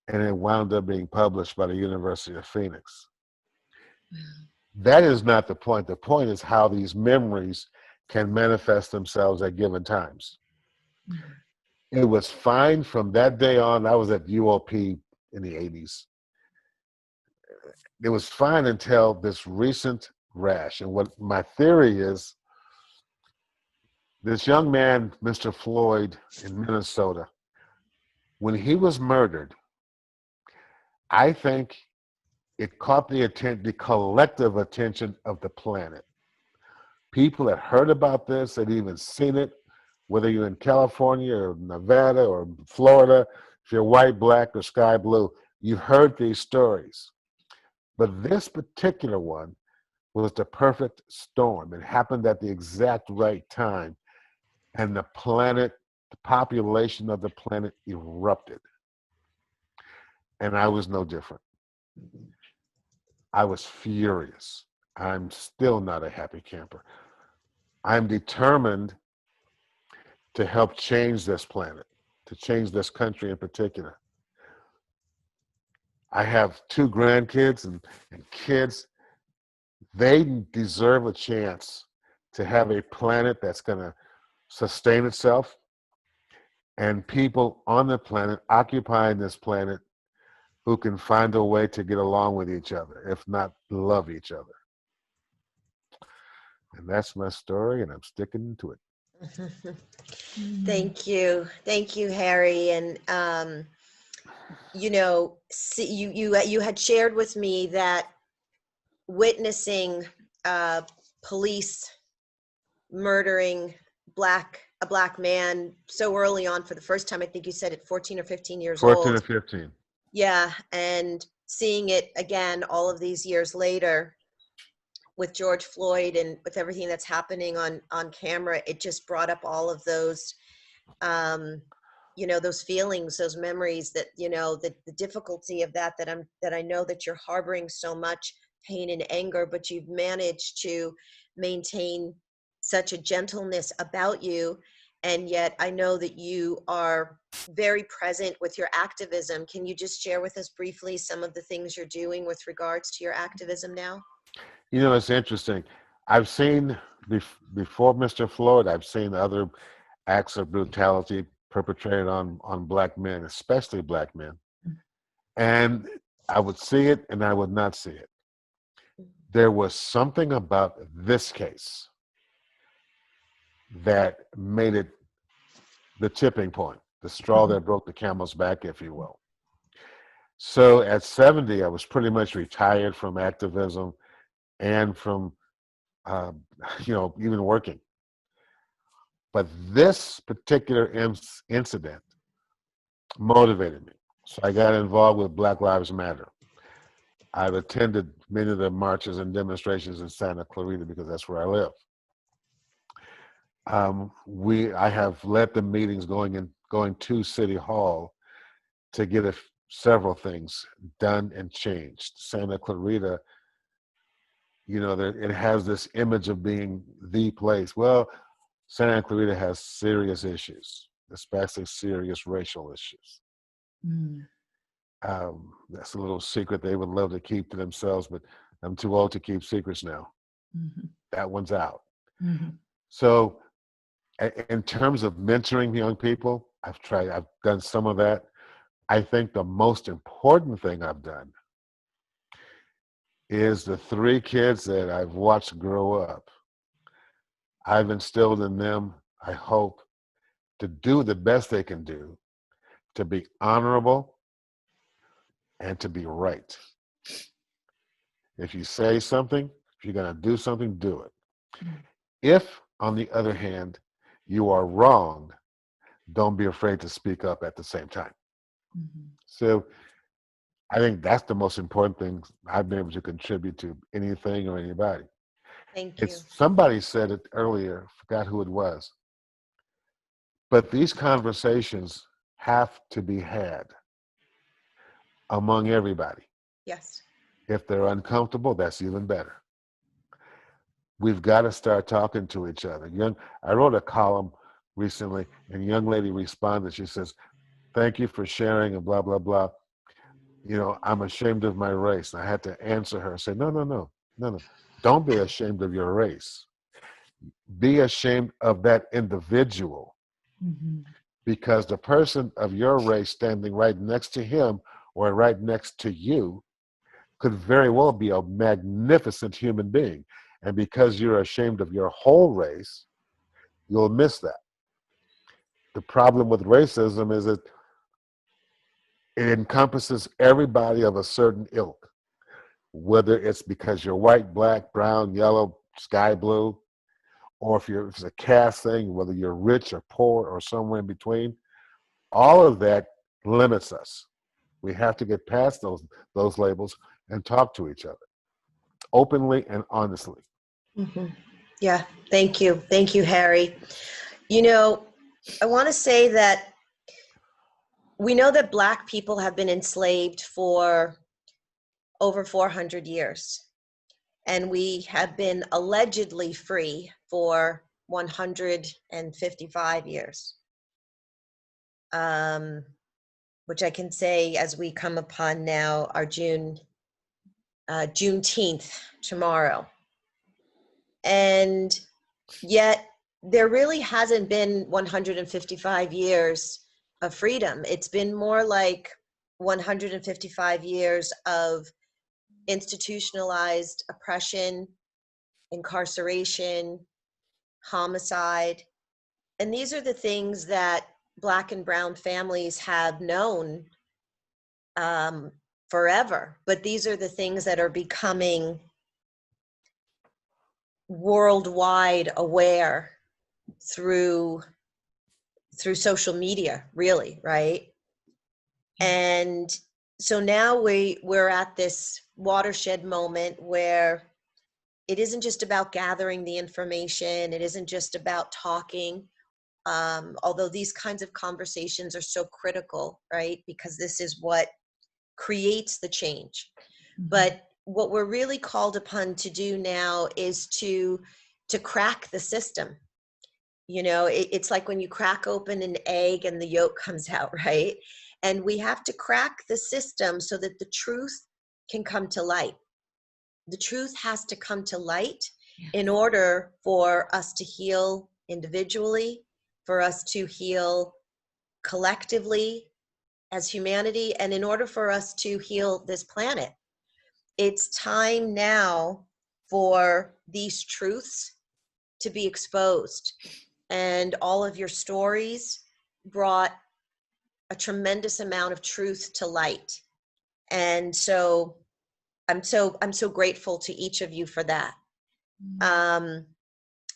And it wound up being published by the University of Phoenix. That is not the point. The point is how these memories can manifest themselves at given times. It was fine from that day on. I was at UOP in the 80s. It was fine until this recent rash. And what my theory is, this young man, Mr. Floyd in Minnesota, when he was murdered, I think it caught the collective attention of the planet. People had heard about this, had even seen it, whether you're in California or Nevada or Florida, if you're white, black, or sky blue, you've heard these stories. But this particular one was the perfect storm. It happened at the exact right time, and the population of the planet erupted. And I was no different. I was furious. I'm still not a happy camper. I'm determined to help change this planet, to change this country in particular. I have 2 grandkids and kids. They deserve a chance to have a planet that's going to sustain itself, and people on the planet occupying this planet who can find a way to get along with each other, if not love each other. And that's my story, and I'm sticking to it. Thank you. Thank you, Harry. And, you know, you had shared with me that witnessing police murdering a black man so early on for the first time, I think you said at 14 or 15 years 14 old. or 15. Yeah, and seeing it again all of these years later with George Floyd and with everything that's happening on camera, it just brought up all of those, you know, those feelings, those memories that, you know, the difficulty of that I know that you're harboring so much pain and anger, but you've managed to maintain such a gentleness about you. And yet I know that you are very present with your activism. Can you just share with us briefly some of the things you're doing with regards to your activism now? You know, it's interesting. I've seen, before Mr. Floyd, I've seen other acts of brutality perpetrated on black men, especially black men. And I would see it and I would not see it. There was something about this case that made it the tipping point, the straw that broke the camel's back, if you will. So at 70, I was pretty much retired from activism and from, you know, even working. But this particular incident motivated me. So I got involved with Black Lives Matter. I've attended many of the marches and demonstrations in Santa Clarita because that's where I live. I have led the meetings going to City Hall to get several things done and changed. Santa Clarita, you know, it has this image of being the place. Well, Santa Clarita has serious issues, especially serious racial issues. That's a little secret they would love to keep to themselves, but I'm too old to keep secrets now. That one's out. So in terms of mentoring young people, I've done some of that. I think the most important thing I've done is the 3 kids that I've watched grow up. I've instilled in them, I hope, to do the best they can do, to be honorable, and to be right. If you say something, if you're going to do something, do it. If, on the other hand, you are wrong, don't be afraid to speak up at the same time. So I think that's the most important thing I've been able to contribute to anything or anybody. Thank you. It's somebody said it earlier, forgot who it was, but these conversations have to be had among everybody. Yes. If they're uncomfortable, that's even better. We've got to start talking to each other. I wrote a column recently, and a young lady responded. She says, "Thank you for sharing," and blah, blah, blah. I'm ashamed of my race. And I had to answer her and say, no. Don't be ashamed of your race. Be ashamed of that individual, because the person of your race standing right next to him or right next to you could very well be a magnificent human being. And because you're ashamed of your whole race, you'll miss that. The problem with racism is that it encompasses everybody of a certain ilk, whether it's because you're white, black, brown, yellow, sky blue, or if it's a caste thing, whether you're rich or poor or somewhere in between. All of that limits us. We have to get past those labels and talk to each other openly and honestly. Yeah, thank you. Thank you, Harry. I want to say that we know that Black people have been enslaved for over 400 years, and we have been allegedly free for 155 years, which I can say as we come upon now our Juneteenth tomorrow. And yet there really hasn't been 155 years of freedom. It's been more like 155 years of institutionalized oppression, incarceration, homicide. And these are the things that Black and brown families have known forever. But these are the things that are becoming worldwide aware through social media, really, right? And so now we're at this watershed moment where it isn't just about gathering the information, it isn't just about talking, although these kinds of conversations are so critical, right? Because this is what creates the change. But what we're really called upon to do now is to crack the system. It's like when you crack open an egg and the yolk comes out, right? And we have to crack the system so that the truth can come to light. The truth has to come to light in order for us to heal individually, for us to heal collectively as humanity, and in order for us to heal this planet. It's time now for these truths to be exposed. And all of your stories brought a tremendous amount of truth to light. And so I'm so grateful to each of you for that.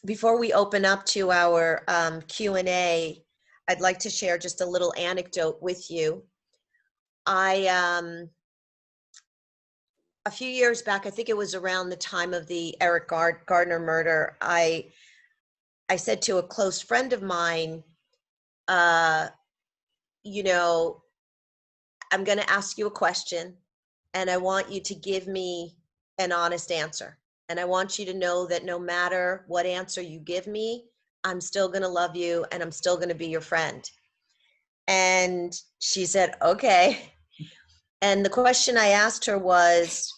Before we open up to our Q&A, I'd like to share just a little anecdote with you. A few years back, I think it was around the time of the Eric Gardner murder, I said to a close friend of mine, I'm going to ask you a question, and I want you to give me an honest answer. And I want you to know that no matter what answer you give me, I'm still going to love you and I'm still going to be your friend. And she said, okay. And the question I asked her was,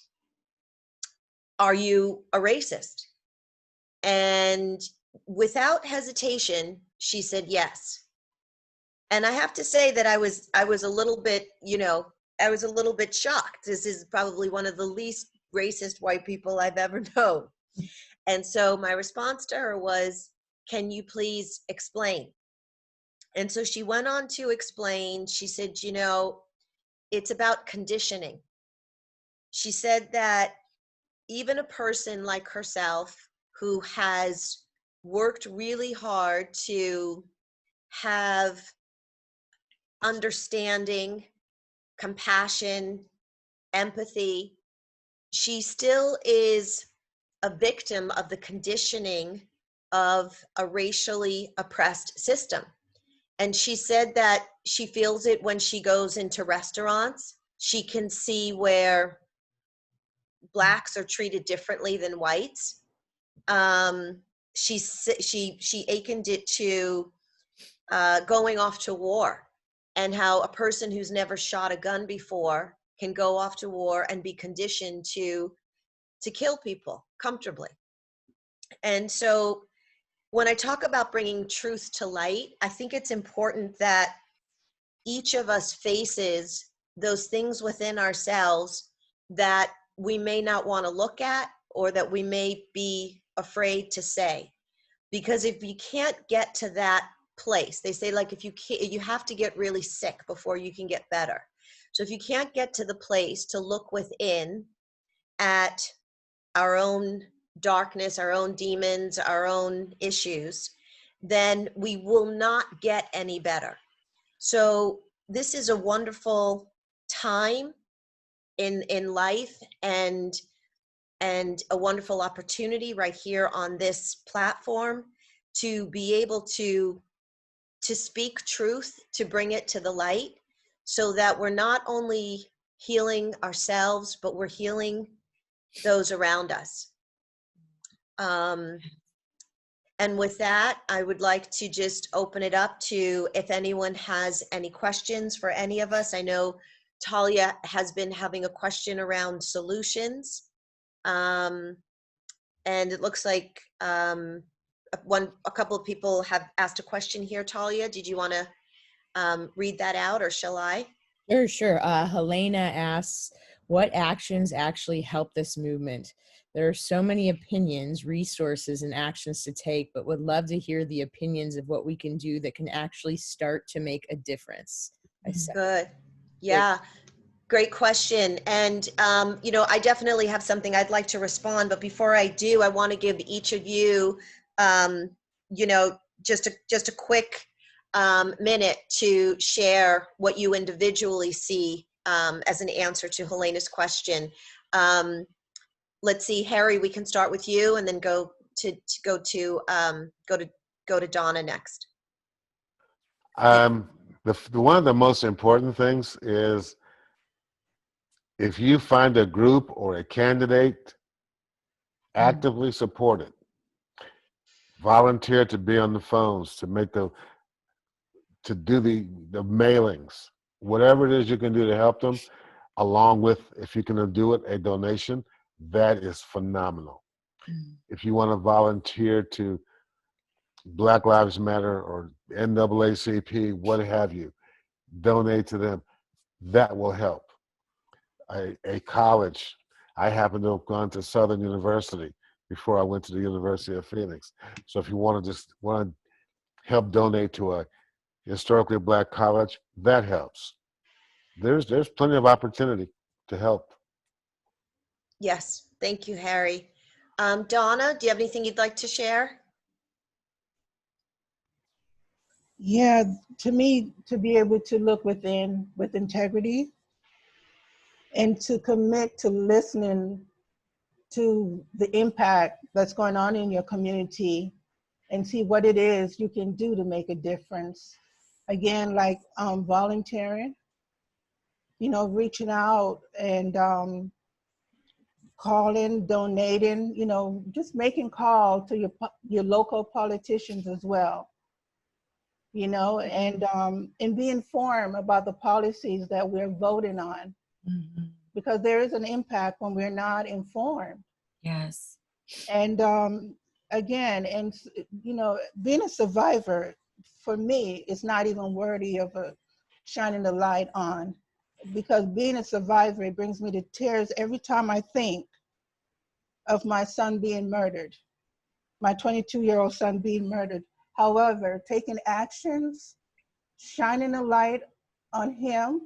are you a racist? And without hesitation, she said yes. And I have to say that I was a little bit, I was a little bit shocked. This is probably one of the least racist white people I've ever known. And so my response to her was, can you please explain? And so she went on to explain. She said, it's about conditioning. She said that even a person like herself who has worked really hard to have understanding, compassion, empathy, she still is a victim of the conditioning of a racially oppressed system. And she said that she feels it when she goes into restaurants. She can see where blacks are treated differently than whites. She akened it to going off to war, and how a person who's never shot a gun before can go off to war and be conditioned to kill people comfortably. And so when I talk about bringing truth to light, I think it's important that each of us faces those things within ourselves that we may not want to look at, or that we may be afraid to say. Because if you can't get to that place, they say, like, if you can't, you have to get really sick before you can get better. So if you can't get to the place to look within at our own darkness, our own demons, our own issues, then we will not get any better. So this is a wonderful time in life, and a wonderful opportunity right here on this platform to be able to speak truth, to bring it to the light, so that we're not only healing ourselves, but we're healing those around us. And with that, I would like to just open it up to if anyone has any questions for any of us. I know Talia has been having a question around solutions. And it looks like a couple of people have asked a question here. Talia, did you want to read that out, or shall I? Sure. Helena asks, what actions actually help this movement? There are so many opinions, resources, and actions to take, but would love to hear the opinions of what we can do that can actually start to make a difference. Good. Yeah. Great question. And, I definitely have something I'd like to respond, but before I do, I want to give each of you, just a quick minute to share what you individually see as an answer to Helena's question. Let's see, Harry, we can start with you, and then go to Donna next. The one of the most important things is, if you find a group or a candidate, actively support it. Volunteer to be on the phones, to do the mailings, whatever it is you can do to help them, along with, if you can do it, a donation. That is phenomenal. If you want to volunteer to Black Lives Matter or NAACP, what have you, donate to them. That will help. A college, I happen to have gone to Southern University before I went to the University of Phoenix. So if you want to help donate to a historically Black college, that helps. There's plenty of opportunity to help. Yes, thank you, Harry. Donna, do you have anything you'd like to share? Yeah, to me, to be able to look within with integrity and to commit to listening to the impact that's going on in your community and see what it is you can do to make a difference. Again, like volunteering, reaching out and calling, donating, just making call to your local politicians as well, and be informed about the policies that we're voting on. Mm-hmm. Because there is an impact when we're not informed. Yes. And again, being a survivor, for me, is not even worthy of shining the light on. Because being a survivor, it brings me to tears every time I think of my son being murdered, my 22-year-old son being murdered. However, taking actions, shining a light on him,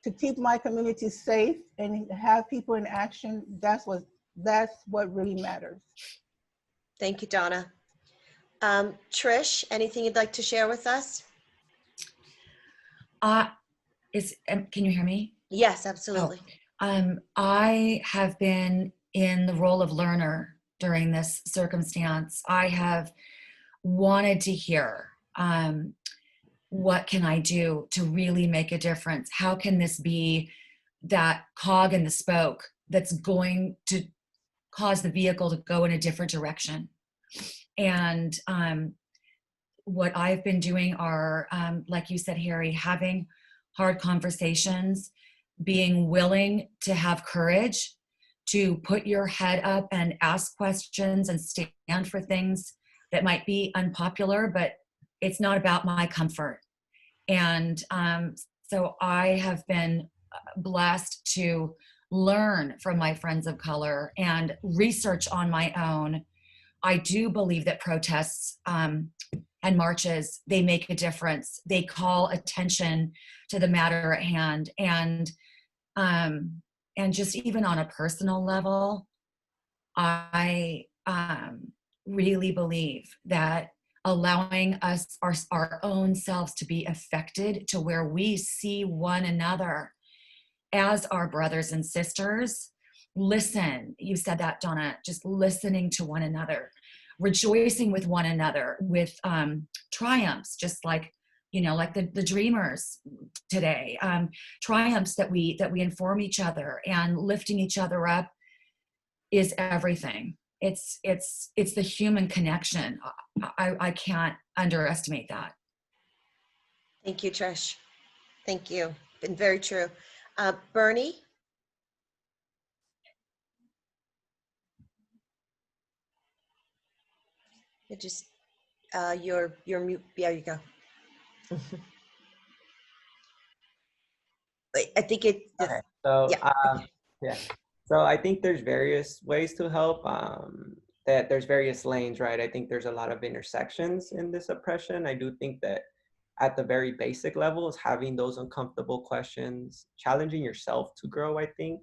to keep my community safe and have people in action, that's what really matters. Thank you, Donna. Trish, anything you'd like to share with us? Can you hear me? Yes, absolutely. I have been in the role of learner during this circumstance. I have wanted to hear, what can I do to really make a difference? How can this be that cog in the spoke that's going to cause the vehicle to go in a different direction? And what I've been doing are, like you said, Harry, having hard conversations, being willing to have courage to put your head up and ask questions and stand for things that might be unpopular, but it's not about my comfort. And so I have been blessed to learn from my friends of color and research on my own. I do believe that protests and marches, they make a difference. They call attention to the matter at hand. And just even on a personal level, I really believe that allowing us, our own selves, to be affected to where we see one another as our brothers and sisters. Listen, you said that, Donna, just listening to one another, rejoicing with one another, with triumphs, just like, like the dreamers today, triumphs that we inform each other, and lifting each other up is everything. It's the human connection. I can't underestimate that. Thank you, Trish. Thank you. Been very true. Bernie? You just, you're mute. There you go. Wait, I think it. Okay. So, Yeah. yeah. So I think there's various ways to help. That there's various lanes, right? I think there's a lot of intersections in this oppression. I do think that at the very basic level is having those uncomfortable questions, challenging yourself to grow, I think,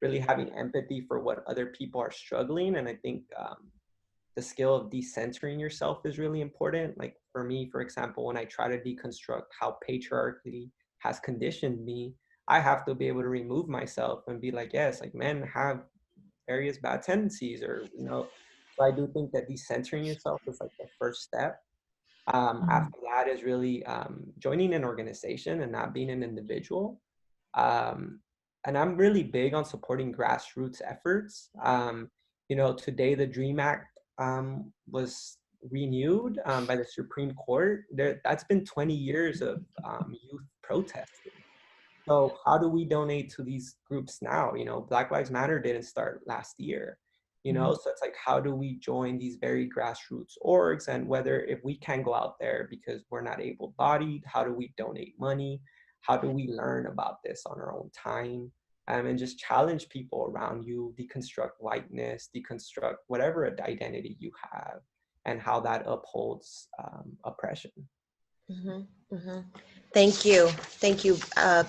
really having empathy for what other people are struggling. And I think the skill of decentering yourself is really important. Like for me, for example, when I try to deconstruct how patriarchy has conditioned me, I have to be able to remove myself and be like, yes, like men have various bad tendencies, or, so I do think that decentering yourself is like the first step. After that is really joining an organization and not being an individual. And I'm really big on supporting grassroots efforts. Today the DREAM Act was renewed by the Supreme Court. That's been 20 years of youth protesting. So how do we donate to these groups now? Black Lives Matter didn't start last year. So it's like, how do we join these very grassroots orgs? And whether, if we can go out there because we're not able-bodied, how do we donate money? How do we learn about this on our own time? And just challenge people around you, deconstruct whiteness, deconstruct whatever identity you have, and how that upholds oppression. Mm-hmm, mm-hmm. Thank you. Thank you,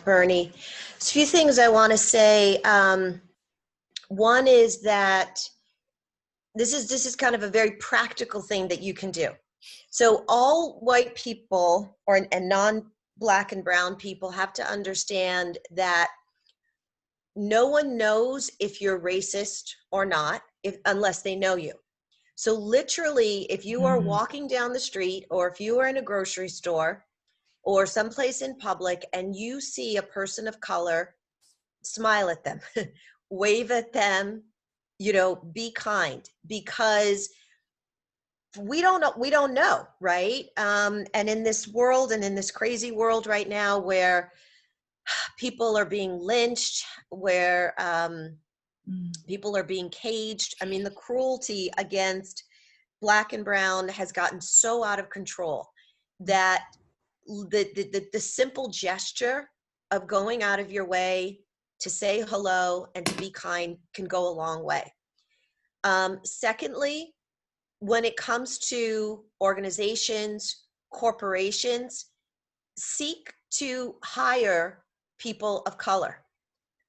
Bernie. So a few things I want to say. One is that this is kind of a very practical thing that you can do. So all white people and non-Black and brown people have to understand that no one knows if you're racist or not unless they know you. So literally, if you are walking down the street, or if you are in a grocery store or someplace in public and you see a person of color, smile at them, wave at them, be kind, because we don't know, right? And in this world, and in this crazy world right now where people are being lynched, where people are being caged, I mean, the cruelty against Black and brown has gotten so out of control that the simple gesture of going out of your way to say hello and to be kind can go a long way. Secondly, when it comes to organizations, corporations, seek to hire people of color.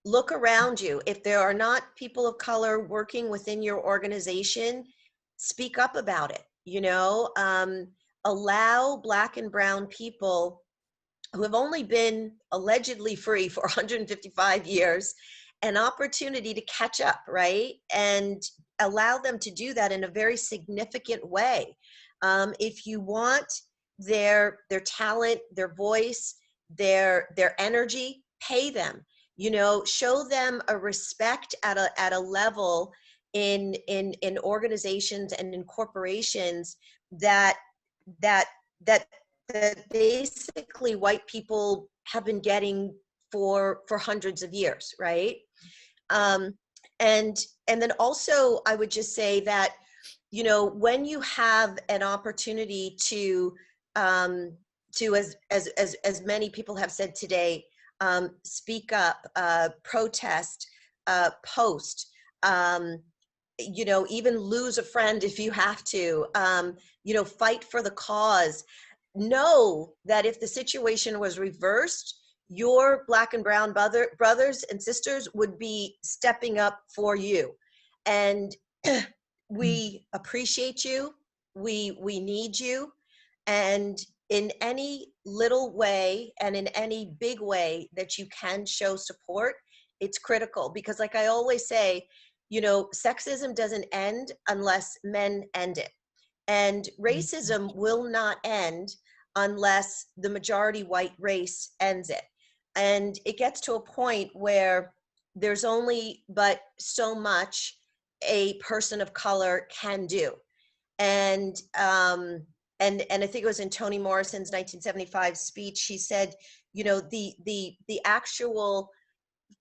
Look around you. If there are not people of color working within your organization, speak up about it. Allow Black and brown people who have only been allegedly free for 155 years an opportunity to catch up, right? And allow them to do that in a very significant way. If you want their talent, their voice, their energy, pay them. Show them a respect at a level in organizations and in corporations that basically white people have been getting for hundreds of years, right? And then also I would just say that, when you have an opportunity to as many people have said today, speak up, protest, post, even lose a friend if you have to, fight for the cause. Know that if the situation was reversed, your Black and brown brothers and sisters would be stepping up for you. And we appreciate you. We need you. And in any little way and in any big way that you can show support, it's critical. Because like I always say, sexism doesn't end unless men end it. And racism will not end unless the majority white race ends it. And it gets to a point where there's only but so much a person of color can do. And I think it was in Toni Morrison's 1975 speech, he said, the actual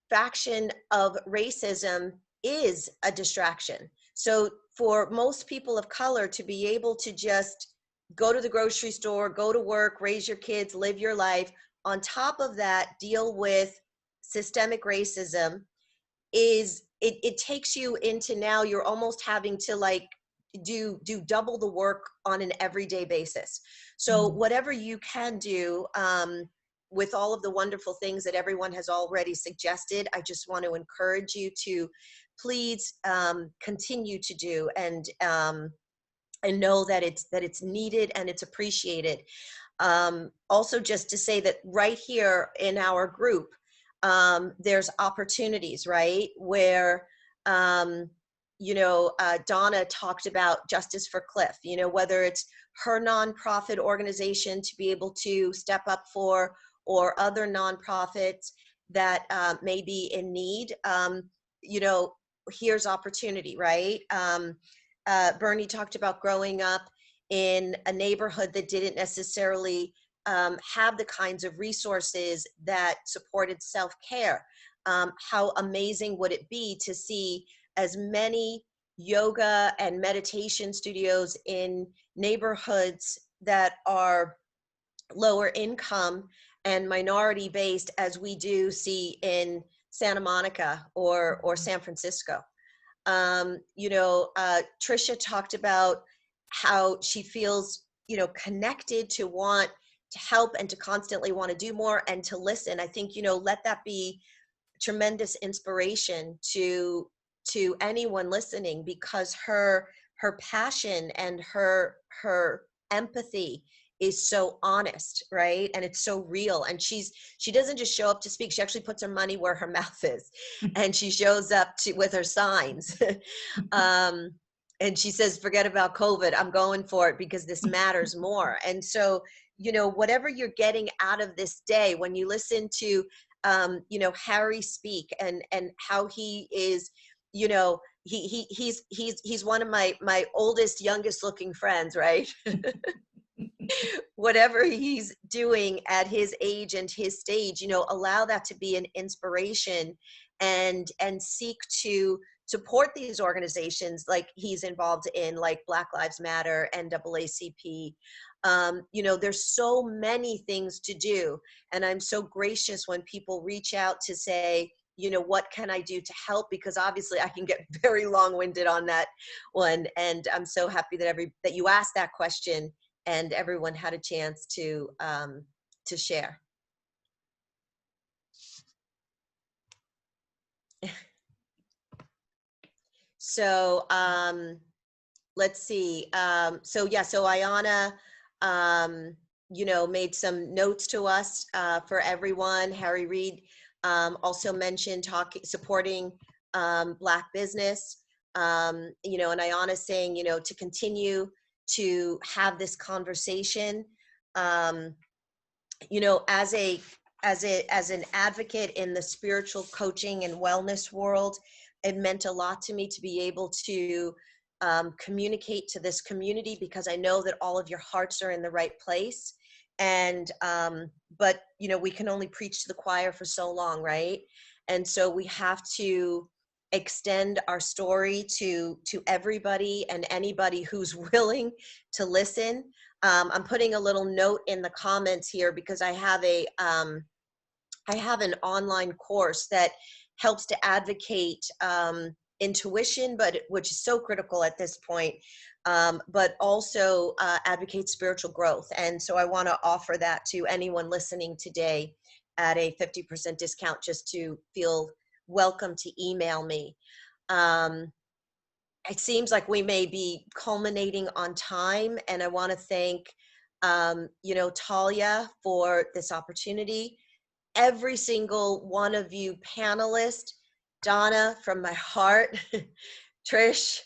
faction of racism is a distraction. So for most people of color to be able to just go to the grocery store, go to work, raise your kids, live your life, on top of that, deal with systemic racism, it takes you into, now you're almost having to like do double the work on an everyday basis. So whatever you can do, with all of the wonderful things that everyone has already suggested, I just want to encourage you to please continue to do, and know that it's needed and it's appreciated. Also, just to say that right here in our group, there's opportunities, right, where Donna talked about Justice for Cliff, whether it's her nonprofit organization to be able to step up for, or other nonprofits that may be in need. Here's opportunity, right? Bernie talked about growing up in a neighborhood that didn't necessarily have the kinds of resources that supported self-care. How amazing would it be to see as many yoga and meditation studios in neighborhoods that are lower income and minority based as we do see in Santa Monica or San Francisco. Tricia talked about how she feels, connected to want to help and to constantly want to do more and to listen. I think, let that be tremendous inspiration to anyone listening, because her passion and her empathy is so honest, right? And it's so real. And she doesn't just show up to speak. She actually puts her money where her mouth is, and she shows up with her signs. And she says, forget about COVID. I'm going for it because this matters more. And so, whatever you're getting out of this day, when you listen to, Harry speak and how he is, he's one of my oldest, youngest looking friends, right? Whatever he's doing at his age and his stage, allow that to be an inspiration, and seek to support these organizations like he's involved in, like Black Lives Matter, NAACP. There's so many things to do, and I'm so gracious when people reach out to say, what can I do to help? Because obviously I can get very long-winded on that one, and I'm so happy that you asked that question and everyone had a chance to share. So let's see. So yeah, so Ayana, you know, made some notes to us for everyone. Harry Reid also mentioned supporting Black business. You know, and Ayana saying, you know, to continue to have this conversation. You know, as an advocate in the spiritual coaching and wellness world, it meant a lot to me to be able to communicate to this community, because I know that all of your hearts are in the right place. And but you know, we can only preach to the choir for so long, right? And so we have to extend our story to everybody and anybody who's willing to listen. I'm putting a little note in the comments here because I have an online course that helps to advocate intuition, but which is so critical at this point, but also advocate spiritual growth. And so I want to offer that to anyone listening today at a 50% discount, just to feel welcome to email me. It seems like we may be culminating on time, and I want to thank you know, Talia, for this opportunity. Every single one of you panelists, Donna, from my heart, Trish,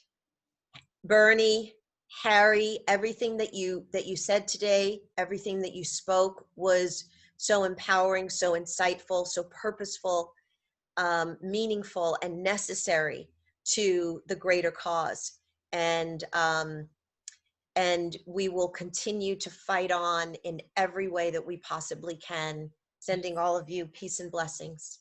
Bernie, Harry, everything that you said today, everything that you spoke was so empowering, so insightful, so purposeful, meaningful, and necessary to the greater cause. And we will continue to fight on in every way that we possibly can. Sending all of you peace and blessings.